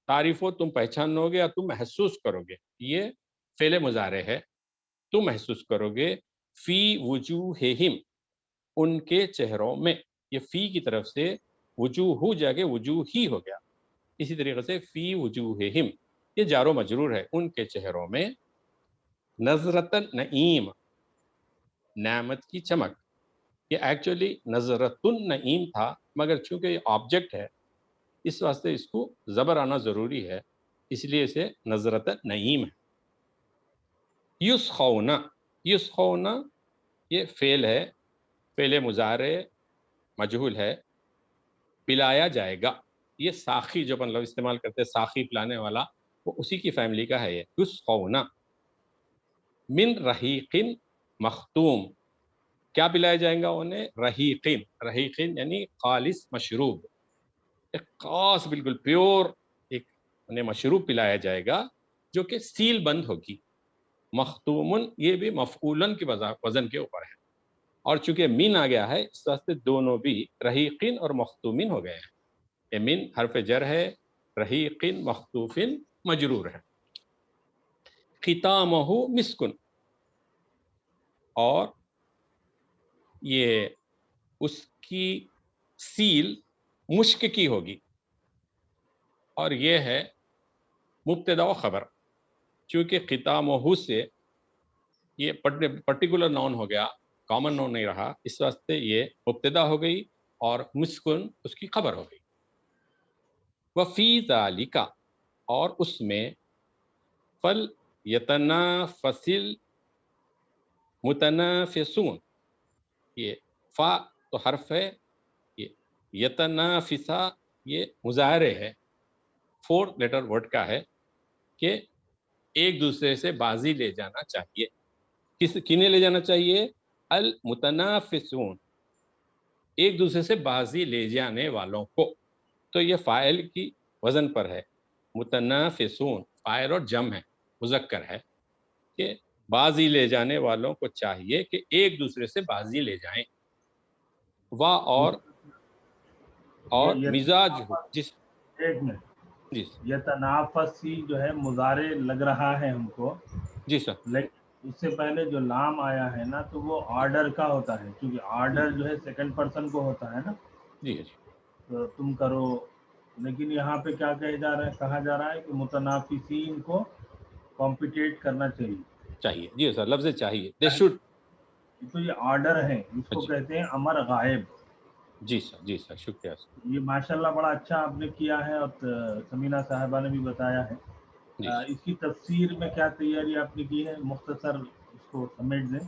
تعریفو تم پہچانو گے یا تم محسوس کرو گے، یہ فعل مضارع ہے. تم محسوس کرو گے. فی وجوہہم ان کے چہروں میں، یہ فی کی طرف سے وجوہ جگہ وجوہی ہو گیا. اسی طریقے سے فی وجوہہم یہ جار و مجرور ہے، ان کے چہروں میں. نظرۃ النعیم نعمت کی چمک، یہ ایکچولی نظرۃ النعیم تھا، مگر چونکہ یہ آبجیکٹ ہے اس واسطے اس کو زبر آنا ضروری ہے، اس لیے اسے نظرۃ النعیم ہے. یسخون، یسخون یہ فعل ہے، فعل مضارع مجہول ہے. پلایا جائے گا، یہ ساخی جو اپن لفظ استعمال کرتے ہیں ساخی پلانے والا، وہ اسی کی فیملی کا ہے. یہ یسخون من رحیق مختوم، کیا پلایا جائیں گا انہیں؟ رحیقین. رحیقین یعنی خالص مشروب، ایک خاص بالکل پیور ایک انہیں مشروب پلایا جائے گا جو کہ سیل بند ہوگی. مختومن یہ بھی مفعولن کے وزن کے اوپر ہے، اور چونکہ من آ گیا ہے اس واسطے دونوں بھی رحیقین اور مختومین ہو گئے ہیں. یہ من حرف جر ہے، رحیقین مختوفن مجرور ہے. ختامہ مسکن، اور یہ اس کی سیل مشک کی ہوگی، اور یہ ہے مبتدا و خبر. چونکہ ختامہ سے یہ پرٹیکولر ناؤن ہو گیا، کامن ناؤن نہیں رہا، اس واسطے یہ مبتدا ہو گئی اور مسکن اس کی خبر ہو گئی. وفی ذالک اور اس میں فل یتنافسل متنافسون، یہ فا تو حرف ہے، یہ یتنافسا یہ مظاہرے ہے، 4 لیٹر ورڈ کا ہے کہ ایک دوسرے سے بازی لے جانا چاہیے. کنہیں لے جانا چاہیے؟ المتنافسون، ایک دوسرے سے بازی لے جانے والوں کو. تو یہ فاعل کی وزن پر ہے، متنافسون فاعل اور جم ہے، مذکر ہے، کہ بازی لے جانے والوں کو چاہیے کہ ایک دوسرے سے بازی لے جائیں. وا اور مزاج ہو جس ایک منٹ، جی یہ تنافسی جو ہے مضارع لگ رہا ہے ہم کو، جی سر. لیکن اس سے پہلے جو لام آیا ہے نا تو وہ آرڈر کا ہوتا ہے، کیونکہ آرڈر جو ہے سیکنڈ پرسن کو ہوتا ہے نا. جی جی تو تم کرو، لیکن یہاں پہ کیا کہا جا رہا ہے کہ متنافسین کو کمپیٹیٹ کرنا چاہیے. جی سر، لفظ چاہیے، دے شوڈ. تو یہ آرڈر ہے، اس کو کہتے ہیں امر غائب. جی سر، جی سر، شکریہ سر. یہ ماشاءاللہ بڑا اچھا آپ نے کیا ہے، اور سمینہ صاحبہ نے بھی بتایا ہے. اس کی تفسیر میں کیا تیاری آپ نے کی ہے؟ مختصر اس کو سمیٹ دیں.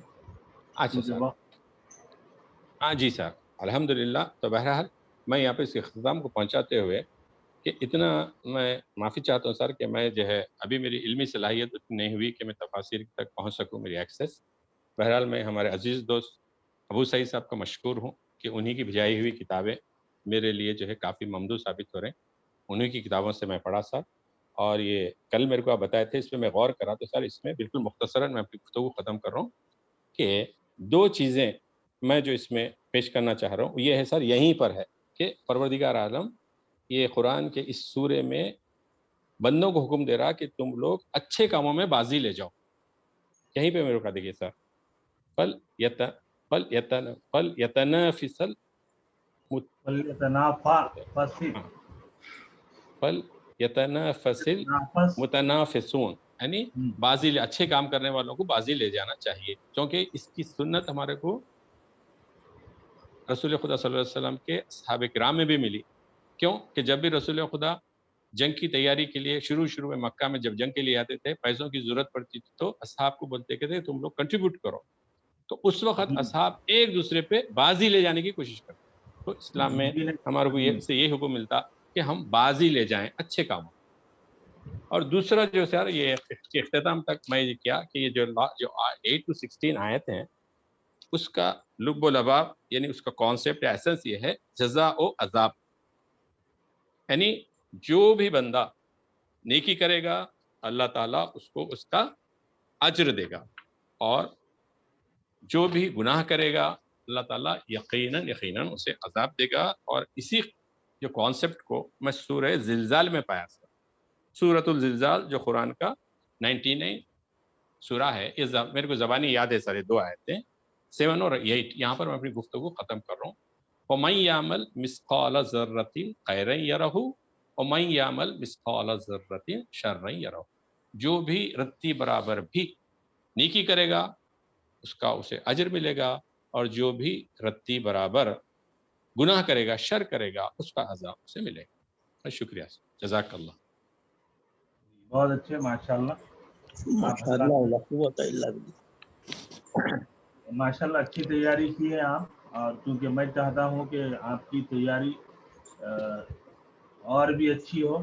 اچھا سر. ہاں جی سر، الحمدللہ. تو بہرحال میں یہاں پہ اس اختتام کو پہنچاتے ہوئے کہ اتنا میں معافی چاہتا ہوں سر کہ میں جو ہے ابھی میری علمی صلاحیت نہیں ہوئی کہ میں تفاسیر تک پہنچ سکوں، میری ایکسیس. بہرحال میں ہمارے عزیز دوست ابو سعید صاحب کا مشکور ہوں کہ انہی کی بھیجائی ہوئی کتابیں میرے لیے جو ہے کافی ممدو ثابت ہو رہے ہیں. انہی کی کتابوں سے میں پڑھا سر، اور یہ کل میرے کو آپ بتائے تھے، اس پہ میں غور کرا تو سر اس میں بالکل مختصراً میں اپنی گفتگو ختم کر رہا ہوں کہ 2 چیزیں میں جو اس میں پیش کرنا چاہ رہا ہوں یہ ہے سر، یہیں پر ہے کہ پروردگار عالم یہ قرآن کے اس سورے میں بندوں کو حکم دے رہا کہ تم لوگ اچھے کاموں میں بازی لے جاؤ. یہیں پہ میرے کو دیکھیے سر، فلیتنافس المتنافسون، یعنی بازی اچھے کام کرنے والوں کو بازی لے جانا چاہیے، کیونکہ اس کی سنت ہمارے کو رسول خدا صلی اللہ علیہ وسلم کے اصحاب کرام میں بھی ملی. کیوں کہ جب بھی رسول خدا جنگ کی تیاری کے لیے شروع میں مکہ میں جب جنگ کے لیے آتے تھے، پیسوں کی ضرورت پڑتی تھی تو اصحاب کو بولتے کہ تم لوگ کنٹریبیوٹ کرو. تو اس وقت اصحاب ایک دوسرے پہ بازی لے جانے کی کوشش کرتے. تو اسلام میں ہمارے کو یہ حکم ملتا کہ ہم بازی لے جائیں اچھے کاموں. اور دوسرا جو سر یہ اختتام تک میں یہ کیا کہ یہ جو 8 to 16 آیت ہیں، اس کا لب و لباب یعنی اس کا کانسیپٹ ایسنس یہ ہے جزا و عذاب. یعنی جو بھی بندہ نیکی کرے گا اللہ تعالیٰ اس کو اس کا اجر دے گا، اور جو بھی گناہ کرے گا اللہ تعالیٰ یقیناً اسے عذاب دے گا. اور اسی جو کانسیپٹ کو میں سورہ زلزال میں پایا تھا. سورۃ الزلزال جو قرآن کا 99 سورہ ہے، میرے کو زبانی یاد ہے سارے 2 آیتیں 7 اور 8. یہاں پر میں اپنی گفتگو ختم کر رہا ہوں. وَمَن يَعْمَلْ مِثْقَالَ ذَرَّةٍ خَيْرًا يَرَهُ وَمَن يَعْمَلْ مِثْقَالَ ذَرَّةٍ شَرًّا يَرَهُ. جو بھی رتی برابر بھی نیکی کرے گا اس کا اسے اجر ملے گا، اور جو بھی رتی برابر گناہ کرے گا، شر کرے گا، اس کا عذاب اسے ملے گا. شکریہ، جزاک اللہ. بہت اچھے، ماشاءاللہ ماشاءاللہ اچھی تیاری کی ہے آپ. اور کیونکہ میں چاہتا ہوں کہ آپ کی تیاری اور بھی اچھی ہو،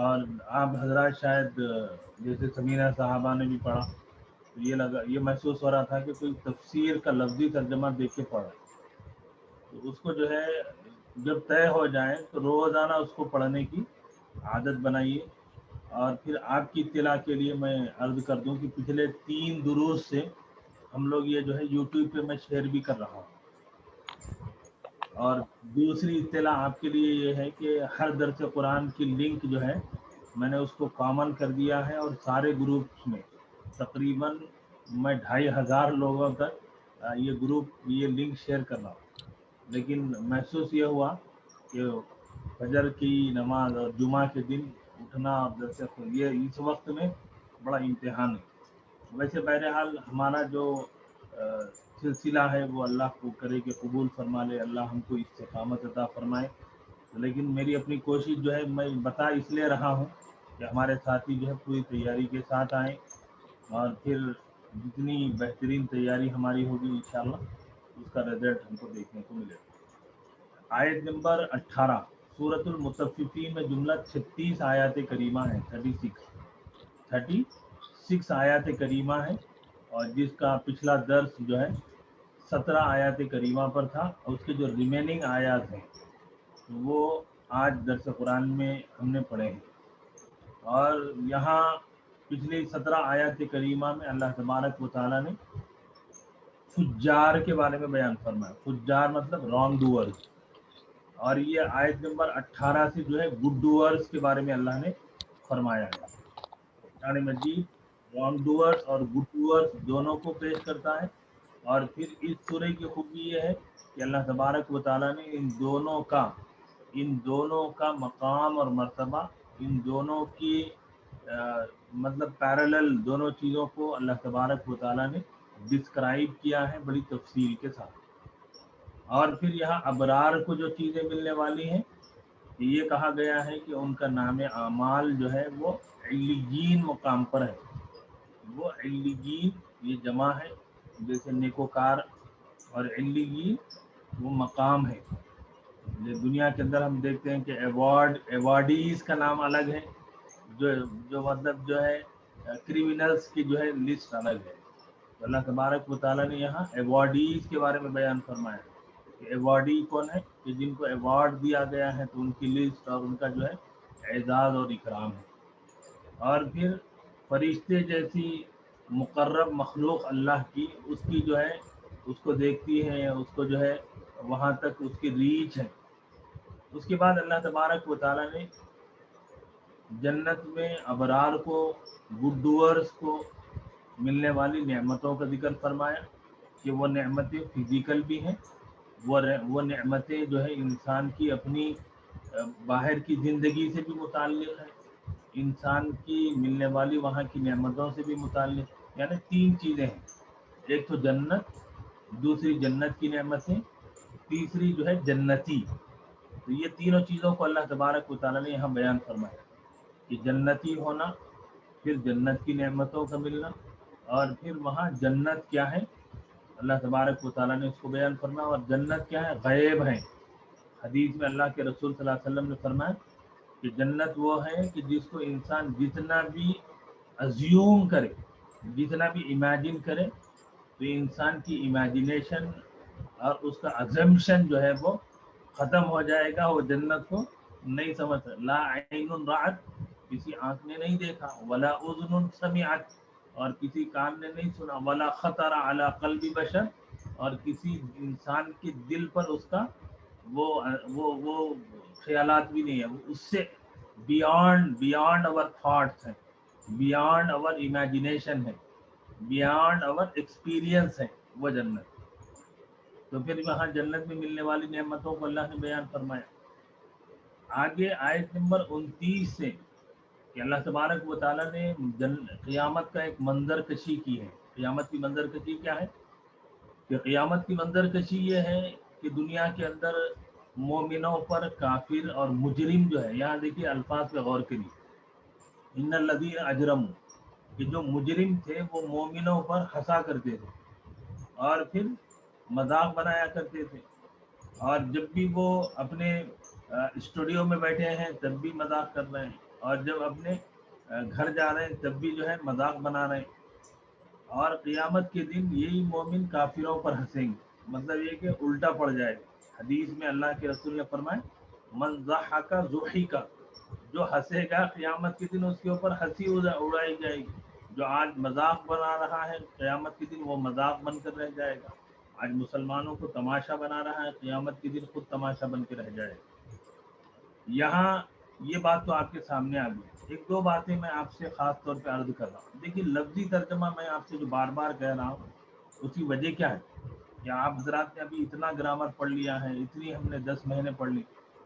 اور آپ حضرات شاید جیسے سمینہ صاحبہ نے بھی پڑھا تو یہ محسوس ہو رہا تھا کہ کوئی تفسیر کا لفظی ترجمہ دیکھ کے پڑھا. تو اس کو جو ہے جب طے ہو جائے تو روزانہ اس کو پڑھنے کی عادت بنائیے. اور پھر آپ کی اطلاع کے لیے میں عرض کر دوں کہ پچھلے 3 دروس سے ہم لوگ یہ جو ہے یوٹیوب پہ میں شیئر بھی کر رہا ہوں. اور دوسری اطلاع آپ کے لیے یہ ہے کہ ہر درس قرآن کی لنک جو ہے میں نے اس کو کامن کر دیا ہے، اور سارے گروپس میں تقریباً میں 2500 لوگوں تک یہ گروپ یہ لنک شیئر کر رہا ہوں. لیکن محسوس یہ ہوا کہ فجر کی نماز اور جمعہ کے دن اٹھنا اور درس یہ اس وقت میں بڑا امتحان ہے. ویسے بہرحال ہمارا جو سلسلہ ہے وہ اللہ کو کرے کہ قبول فرما لے، اللہ ہم کو استقامت عطا فرمائے. لیکن میری اپنی کوشش جو ہے میں بتا اس لیے رہا ہوں کہ ہمارے ساتھی جو ہے پوری تیاری کے ساتھ آئیں، اور پھر جتنی بہترین تیاری ہماری ہوگی انشاءاللہ اس کا رزلٹ ہم کو دیکھنے کو ملے گا. آیت نمبر 18 سورۃ المطففین میں جملہ 36 آیات کریمہ ہیں، 36 آیات کریمہ ہیں، اور جس کا پچھلا درس جو ہے 17 آیات کریمہ پر تھا، اور اس کے جو ریمیننگ آیات ہیں وہ آج درس قرآن میں ہم نے پڑھے ہیں. اور یہاں پچھلی 17 آیات کریمہ میں اللہ تبارک و تعالیٰ نے فجار کے بارے میں بیان فرمایا. فجار مطلب رانگ ڈوئرز. اور یہ آیت نمبر 18 سے جو ہے گڈ ڈوئرز کے بارے میں اللہ نے فرمایا ہے. قرآن مجید رانگ ڈوئرز اور گڈ ڈوئرز دونوں کو پیش کرتا ہے. اور پھر اس سورہ کی خوبی یہ ہے کہ اللہ تبارک و تعالیٰ نے ان دونوں کا مقام اور مرتبہ، ان دونوں کی مطلب پیرالل دونوں چیزوں کو اللہ تبارک و تعالیٰ نے ڈسکرائب کیا ہے بڑی تفصیل کے ساتھ. اور پھر یہاں ابرار کو جو چیزیں ملنے والی ہیں یہ کہا گیا ہے کہ ان کا نام اعمال جو ہے وہ علیین مقام پر ہے. وہ علیین یہ جمع ہے، جیسے نیکوکار، اور علیین وہ مقام ہے. دنیا کے اندر ہم دیکھتے ہیں کہ ایوارڈیز کا نام الگ ہے، جو مطلب جو ہے کریمنلز کی جو ہے لسٹ الگ ہے. اللہ تبارک و تعالیٰ نے یہاں ایوارڈیز کے بارے میں بیان فرمایا کہ ایوارڈی کون ہے، کہ جن کو ایوارڈ دیا گیا ہے تو ان کی لسٹ اور ان کا جو ہے اعزاز اور اکرام ہے. اور پھر فرشتے جیسی مقرب مخلوق اللہ کی، اس کی جو ہے اس کو دیکھتی ہے، اس کو جو ہے وہاں تک اس کی ریچ ہے. اس کے بعد اللہ تبارک و تعالیٰ نے جنت میں ابرار کو، گڈ ڈوئرز کو ملنے والی نعمتوں کا ذکر فرمایا کہ وہ نعمتیں فزیکل بھی ہیں، وہ نعمتیں جو ہے انسان کی اپنی باہر کی زندگی سے بھی متعلق ہے، انسان کی ملنے والی وہاں کی نعمتوں سے بھی متعلق، یعنی تین چیزیں ہیں، ایک تو جنت، دوسری جنت کی نعمتیں، تیسری جو ہے جنتی۔ تو یہ تینوں چیزوں کو اللہ تبارک و تعالیٰ نے یہاں بیان فرمایا کہ جنتی ہونا، پھر جنت کی نعمتوں کا ملنا، اور پھر وہاں جنت کیا ہے اللہ تبارک و تعالیٰ نے اس کو بیان فرمایا، اور جنت کیا ہے غیب ہے۔ حدیث میں اللہ کے رسول صلی اللہ علیہ وسلم نے فرمایا کہ جنت وہ ہے کہ جس کو انسان جتنا بھی ازیوم کرے، جتنا بھی امیجن کرے، تو انسان کی امیجنیشن اور اس کا ازمپشن جو ہے وہ ختم ہو جائے گا، وہ جنت کو نہیں سمجھ سکتا۔ لا عین رأت، کسی آنکھ نے نہیں دیکھا، ولا اذن سمعت، اور کسی کان نے نہیں سنا، ولا خطر علی قلب بشر، اور کسی انسان کے دل پر اس کا وہ خیالات بھی نہیں ہے، وہ اس سے بیانڈ اور تھاٹس ہیں، بیانڈ اور امیجنیشن ہے، بیانڈ اور ایکسپیرینس ہے وہ جنت۔ تو پھر وہاں جنت میں ملنے والی نعمتوں کو اللہ نے بیان فرمایا۔ آگے آیت نمبر 29 سے کہ اللہ تبارک و تعالیٰ نے قیامت کا ایک منظر کشی کی ہے۔ قیامت کی منظر کشی کیا ہے؟ کہ قیامت کی منظر کشی یہ ہے کہ دنیا کے اندر مومنوں پر کافر اور مجرم جو ہے، یہاں دیکھیے الفاظ پہ غور کریے، ان الذین اجرموا، کہ جو مجرم تھے وہ مومنوں پر ہنسا کرتے تھے اور پھر مذاق بنایا کرتے تھے، اور جب بھی وہ اپنے اسٹوڈیو میں بیٹھے ہیں تب بھی مذاق کر رہے ہیں، اور جب اپنے گھر جا رہے ہیں تب بھی جو ہے مذاق بنا رہے ہیں، اور قیامت کے دن یہی مومن کافروں پر ہنسیں گے، مطلب یہ کہ الٹا پڑ جائے گا۔ حدیث میں اللہ کے رسول نے فرمایا من ضحک ضحک، جو ہنسے گا قیامت کے دن اس کے اوپر ہنسی اڑائی جائے گی، جو آج مذاق بنا رہا ہے قیامت کے دن وہ مذاق بن کر رہ جائے گا، آج مسلمانوں کو تماشا بنا رہا ہے قیامت کے دن خود تماشا بن کے رہ جائے گا۔ یہاں یہ بات تو آپ کے سامنے آ گئی، ایک دو باتیں میں آپ سے خاص طور پہ عرض کر رہا ہوں۔ دیکھیے لفظی ترجمہ میں آپ سے جو بار بار کہہ رہا ہوں اس کی وجہ کیا ہے کہ آپ حضرات نے ابھی اتنا گرامر پڑھ لیا ہے، اتنی ہم نے 10 مہینے پڑھ لی،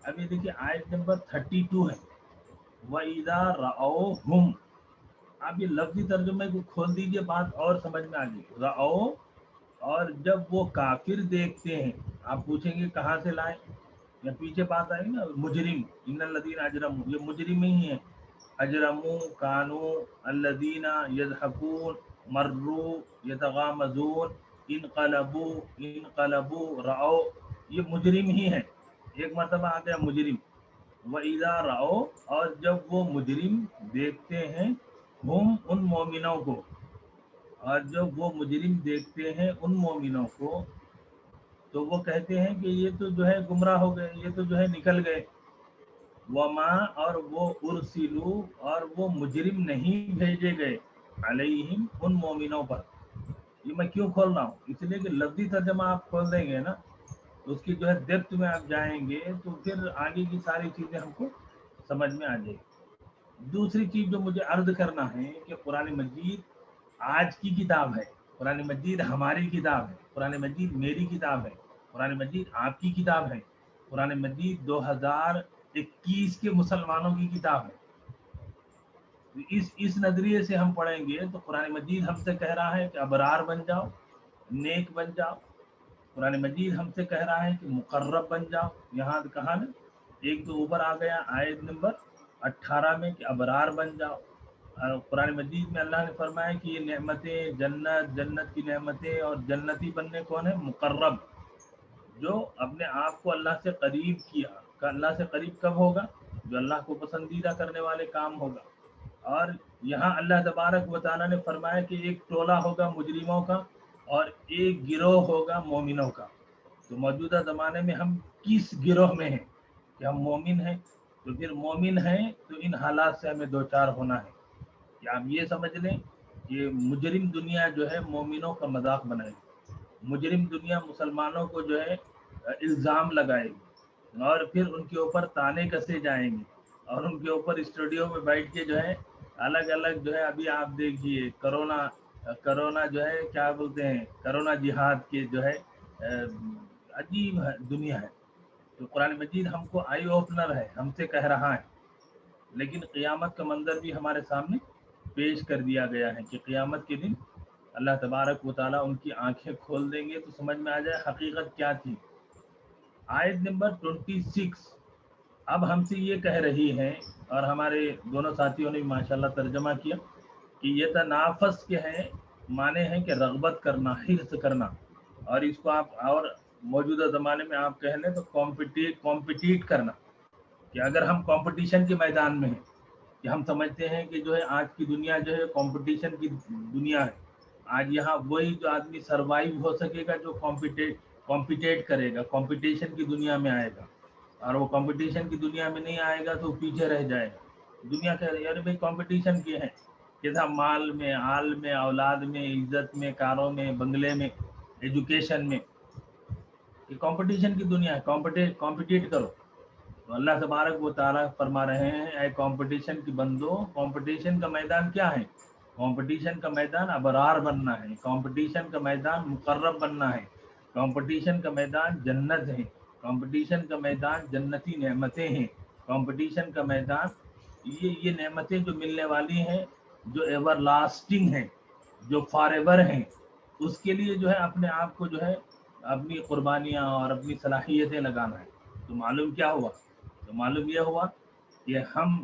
ابھی دیکھیے آیت نمبر 32 ہے وَإِذَا رَأَوْهُمْ، آپ یہ لفظی ترجمے کو کھول دیجئے، بات اور سمجھ میں آ گئی۔ رَأَوْ، اور جب وہ کافر دیکھتے ہیں، آپ پوچھیں گے کہاں سے لائیں، یا پیچھے بات آئی نا مجرم، ان الذین اجرموا، یہ مجرم ہی ہیں، اجرموا کانوا الذین یضحکون مروا یتغامزون انقلبوا رأوا، یہ مجرم ہی ہیں، ایک مرتبہ آ گیا مجرم۔ وَإِذَا رَأَوْا، اور جب وہ مجرم دیکھتے ہیں، ہم ان مومنوں کو، اور جب وہ مجرم دیکھتے ہیں ان مومنوں کو، تو وہ کہتے ہیں کہ یہ تو جو ہے گمراہ ہو گئے، یہ تو جو ہے نکل گئے۔ وما، اور وہ ارسلو، اور وہ مجرم نہیں بھیجے گئے، علیہم ان مومنوں پر۔ یہ میں کیوں کھول رہا ہوں؟ اس لیے کہ لفظی ترجمہ آپ کھول دیں گے نا، اس کی جو ہے ڈیپتھ میں آپ جائیں گے تو پھر آگے کی ساری چیزیں ہم کو سمجھ میں آ جائے گی۔ دوسری چیز جو مجھے عرض کرنا ہے کہ قرآن مجید آج کی کتاب ہے، قرآن مجید ہماری کتاب ہے، قرآن مجید میری کتاب ہے، قرآن مجید آپ کی کتاب ہے، قرآن مجید 2021 کے مسلمانوں کی کتاب ہے۔ اس نظریے سے ہم پڑھیں گے تو قرآن مجید ہم سے کہہ رہا ہے کہ ابرار بن جاؤ، نیک بن جاؤ، قرآن مجید ہم سے کہہ رہا ہے کہ مقرب بن جاؤ، یہاں کہا نا ایک تو اوپر آ گیا آیت نمبر 18 میں کہ ابرار بن جاؤ، قرآن مجید میں اللہ نے فرمایا کہ یہ نعمتیں، جنت کی نعمتیں اور جنتی بننے کون ہے؟ مقرب، جو اپنے آپ کو اللہ سے قریب کیا۔ اللہ سے قریب کب ہوگا؟ جو اللہ کو پسندیدہ کرنے والے کام ہوگا۔ اور یہاں اللہ تبارک و تعالیٰ نے فرمایا کہ ایک ٹولہ ہوگا مجرموں کا اور ایک گروہ ہوگا مومنوں کا۔ تو موجودہ زمانے میں ہم کس گروہ میں ہیں کہ ہم مومن ہیں؟ تو پھر مومن ہیں تو ان حالات سے ہمیں دوچار ہونا ہے کہ آپ یہ سمجھ لیں کہ مجرم دنیا جو ہے مومنوں کا مذاق بنائے گی، مجرم دنیا مسلمانوں کو جو ہے الزام لگائے گی، اور پھر ان کے اوپر تانے کسے جائیں گے، اور ان کے اوپر اسٹوڈیو میں بیٹھ کے جو ہے الگ الگ جو ہے، ابھی آپ دیکھیے کرونا جو ہے کیا بولتے ہیں، کرونا جہاد کے جو ہے عجیب دنیا ہے. تو قرآن مجید ہم کو آئی اوپنر ہے، ہم سے کہہ رہا ہے، لیکن قیامت کا منظر بھی ہمارے سامنے پیش کر دیا گیا ہے کہ قیامت کے دن اللہ تبارک و تعالیٰ ان کی آنکھیں کھول دیں گے تو سمجھ میں آ جائے حقیقت کیا تھی. آیت نمبر 26 اب ہم سے یہ کہہ رہی ہے، اور ہمارے دونوں ساتھیوں نے بھی ماشاءاللہ ترجمہ کیا کہ یہ تنافس کے ہیں، معنی ہیں کہ رغبت کرنا، حرص کرنا، اور اس کو آپ اور موجودہ زمانے میں آپ کہہ لیں تو کمپٹیٹ کرنا، کہ اگر ہم کمپٹیشن کے میدان میں ہیں، کہ ہم سمجھتے ہیں کہ جو ہے آج کی دنیا جو ہے کمپٹیشن کی دنیا ہے. آج یہاں وہی جو آدمی سروائیو ہو سکے گا جو کمپٹیٹ کرے گا، کمپٹیشن کی دنیا میں آئے گا، اور وہ کمپٹیشن کی دنیا میں نہیں آئے گا تو پیچھے رہ جائے گا. دنیا کہہ رہی ہے ارے بھائی کمپٹیشن کے ہیں، جیسا مال میں، آل میں، اولاد میں، عزت میں، کاروں میں، بنگلے میں، ایجوکیشن میں، یہ کمپٹیشن کی دنیا ہے. کمپٹیٹ کرو. تو اللہ تبارک و تعالیٰ فرما رہے ہیں اے کمپٹیشن کی بندو، کمپٹیشن کا میدان کیا ہے؟ کمپٹیشن کا میدان ابرار بننا ہے، کمپٹیشن کا میدان مقرب بننا ہے، کمپٹیشن کا میدان جنت ہے، کمپٹیشن کا میدان جنتی نعمتیں ہیں، کمپٹیشن کا میدان یہ نعمتیں جو ملنے والی ہیں، جو ایور لاسٹنگ ہیں، جو فار ایور ہیں، اس کے لیے جو ہے اپنے آپ کو جو ہے اپنی قربانیاں اور اپنی صلاحیتیں لگانا ہے. تو معلوم کیا ہوا؟ تو معلوم یہ ہوا کہ ہم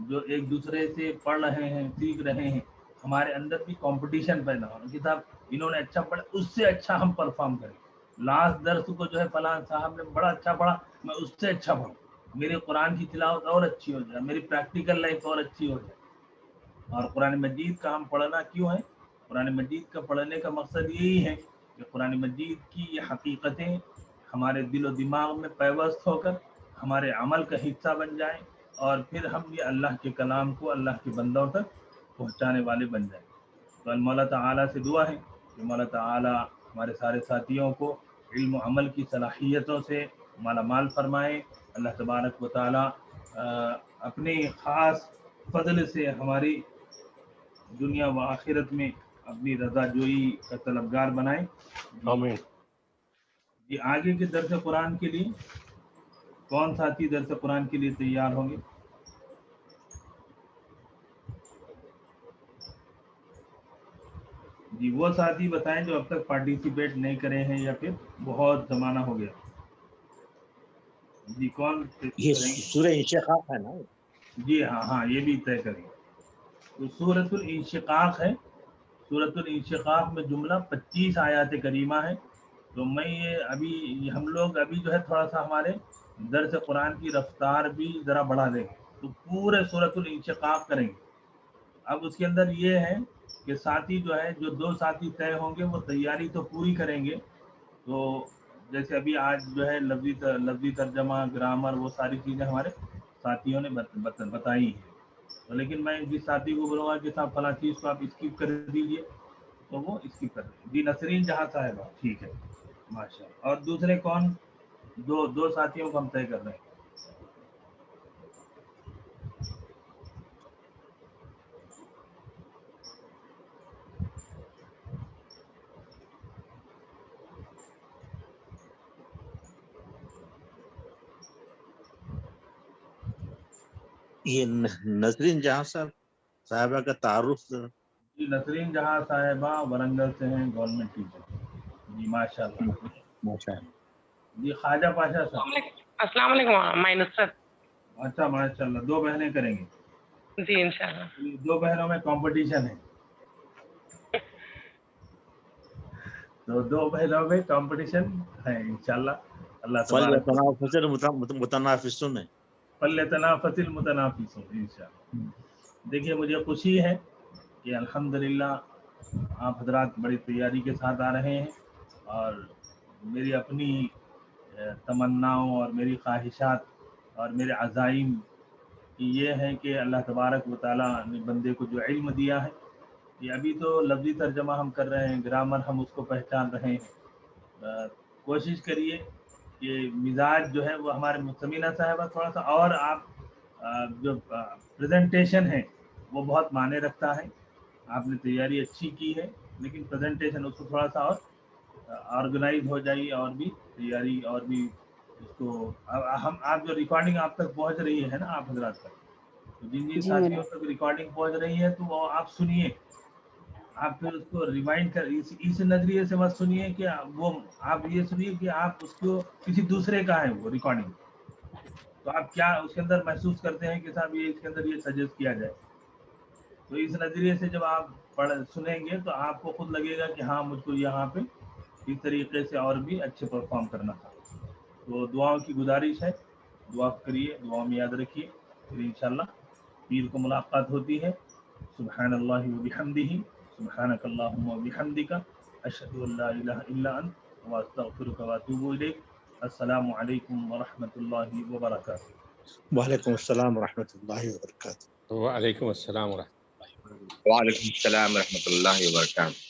جو ایک دوسرے سے پڑھ رہے ہیں، سیکھ رہے ہیں، ہمارے اندر بھی کمپٹیشن پیدا ہو. کتاب انہوں نے اچھا پڑھا، اس سے اچھا ہم پرفارم کریں. لاسٹ درس کو جو ہے فلاں صاحب نے بڑا اچھا پڑھا، میں اس سے اچھا پڑھوں، میری قرآن کی تلاوت اور اچھی ہو جائے، میری پریکٹیکل لائف اور اچھی ہو جائے. اور قرآن مجید کا ہم پڑھنا کیوں ہے؟ قرآن مجید کا پڑھنے کا مقصد یہی ہے کہ قرآن مجید کی یہ حقیقتیں ہمارے دل و دماغ میں پیوست ہو کر ہمارے عمل کا حصہ بن جائیں، اور پھر ہم یہ اللہ کے کلام کو اللہ کے بندوں تک پہنچانے والے بن جائیں. تو مولا تعالیٰ سے دعا ہے کہ مولا تعالیٰ ہمارے سارے ساتھیوں کو علم و عمل کی صلاحیتوں سے مالا مال فرمائے. اللہ تبارک و تعالیٰ اپنے خاص فضل سے ہماری دنیا و آخرت میں اپنی رضا جوئی کا طلبگار بنائے. آمین. جی آگے کے درس قرآن کے لیے کون ساتھی درس قرآن کے لیے تیار ہوں گے؟ جی وہ ساتھی بتائیں جو اب تک پارٹیسپیٹ نہیں کرے ہیں یا پھر بہت زمانہ ہو گیا. جی کون یہ سورہ انشقاق ہے نا؟ جی ہاں یہ بھی طے کریں. تو سورۃ الانشقاق ہے. سورۃ الانشقاق میں جملہ 25 آیات کریمہ ہے. تو میں یہ ابھی ہم لوگ ابھی جو ہے تھوڑا سا ہمارے درس قرآن کی رفتار بھی ذرا بڑھا دیں گے، تو پورے سورۃ الانشقاق کریں گے. اب اس کے اندر یہ ہے کہ ساتھی جو ہے جو 2 ساتھی طے ہوں گے وہ تیاری تو پوری کریں گے. تو جیسے ابھی آج جو ہے لفظی ترجمہ، گرامر، وہ ساری چیزیں ہمارے ساتھیوں نے بتائی ہیں. تو لیکن میں جس ساتھی کو بولوں گا کہ صاحب فلاں چیز کو آپ اسکپ کر دیجیے تو وہ اسکپ کر دیں. جی نسرین جہاں صاحبہ ٹھیک ہے ماشاء اللہ. اور دوسرے کون؟ دو ساتھیوں کو ہم طے کر رہے ہیں. یہ نسرین جہاں صاحبہ کا تعارف. جی نسرین جہاں صاحبہ ورنگل سے ہیں، گورنمنٹ ٹیچر. جی ماشاء اللہ. ماشاء اللہ. جی خواجہ پاشا صاحب. السلام علیکم. میں نصرت. اچھا ماشاء اللہ. 2 بہنیں کریں گے. جی انشاءاللہ. 2 بہنوں میں کمپٹیشن ہے. تو 2 بہنوں میں کمپٹیشن ہے انشاءاللہ. اللہ تبارک متنافسون ہے. فلیتنافس المتنافسون انشاءاللہ. دیکھیے مجھے خوشی ہے کہ الحمدللہ آپ حضرات بڑی تیاری کے ساتھ آ رہے ہیں، اور میری اپنی تمناؤں اور میری خواہشات اور میرے عزائم یہ ہے کہ اللہ تبارک و تعالیٰ نے بندے کو جو علم دیا ہے، یہ ابھی تو لفظی ترجمہ ہم کر رہے ہیں، گرامر ہم اس کو پہچان رہے ہیں. کوشش کریے یہ مزاج جو ہے وہ ہمارے مستمینہ صاحبہ تھوڑا سا، اور آپ جو پریزنٹیشن ہے وہ بہت معنی رکھتا ہے. آپ نے تیاری اچھی کی ہے لیکن پریزنٹیشن اس کو تھوڑا سا اور آرگنائز ہو جائیے، اور بھی تیاری اور بھی اس کو آپ جو ریکارڈنگ آپ تک پہنچ رہی ہے نا آپ حضرات تک، تو جن ساتھیوں تک ریکارڈنگ پہنچ رہی ہے تو وہ آپ سنیے، آپ پھر اس کو ریوائنڈ کر اس نظریے سے مت سنیے کہ وہ آپ یہ سنیے کہ آپ اس کو کسی دوسرے کا ہے وہ ریکارڈنگ، تو آپ کیا اس کے اندر محسوس کرتے ہیں کہ صاحب یہ اس کے اندر یہ سجیسٹ کیا جائے. تو اس نظریے سے جب آپ سنیں گے تو آپ کو خود لگے گا کہ ہاں مجھ کو یہاں پہ اس طریقے سے اور بھی اچھے پرفارم کرنا تھا. تو دعاؤں کی گزارش ہے، دعا کریے، دعا میں یاد رکھیے، پھر انشاءاللہ پیر کو ملاقات ہوتی ہے. سبحان اللہ وبحمدہ، سبحانک اللہم وبحمدک، اشہد ان لا الہ الا انت واستغفرک واتوب الیک. السلام علیکم ورحمۃ اللہ وبرکاتہ. وعلیکم السلام ورحمۃ اللہ وبرکاتہ. وعلیکم السلام ورحمۃ اللہ وبرکاتہ. وعلیکم السلام ورحمۃ اللہ وبرکاتہ.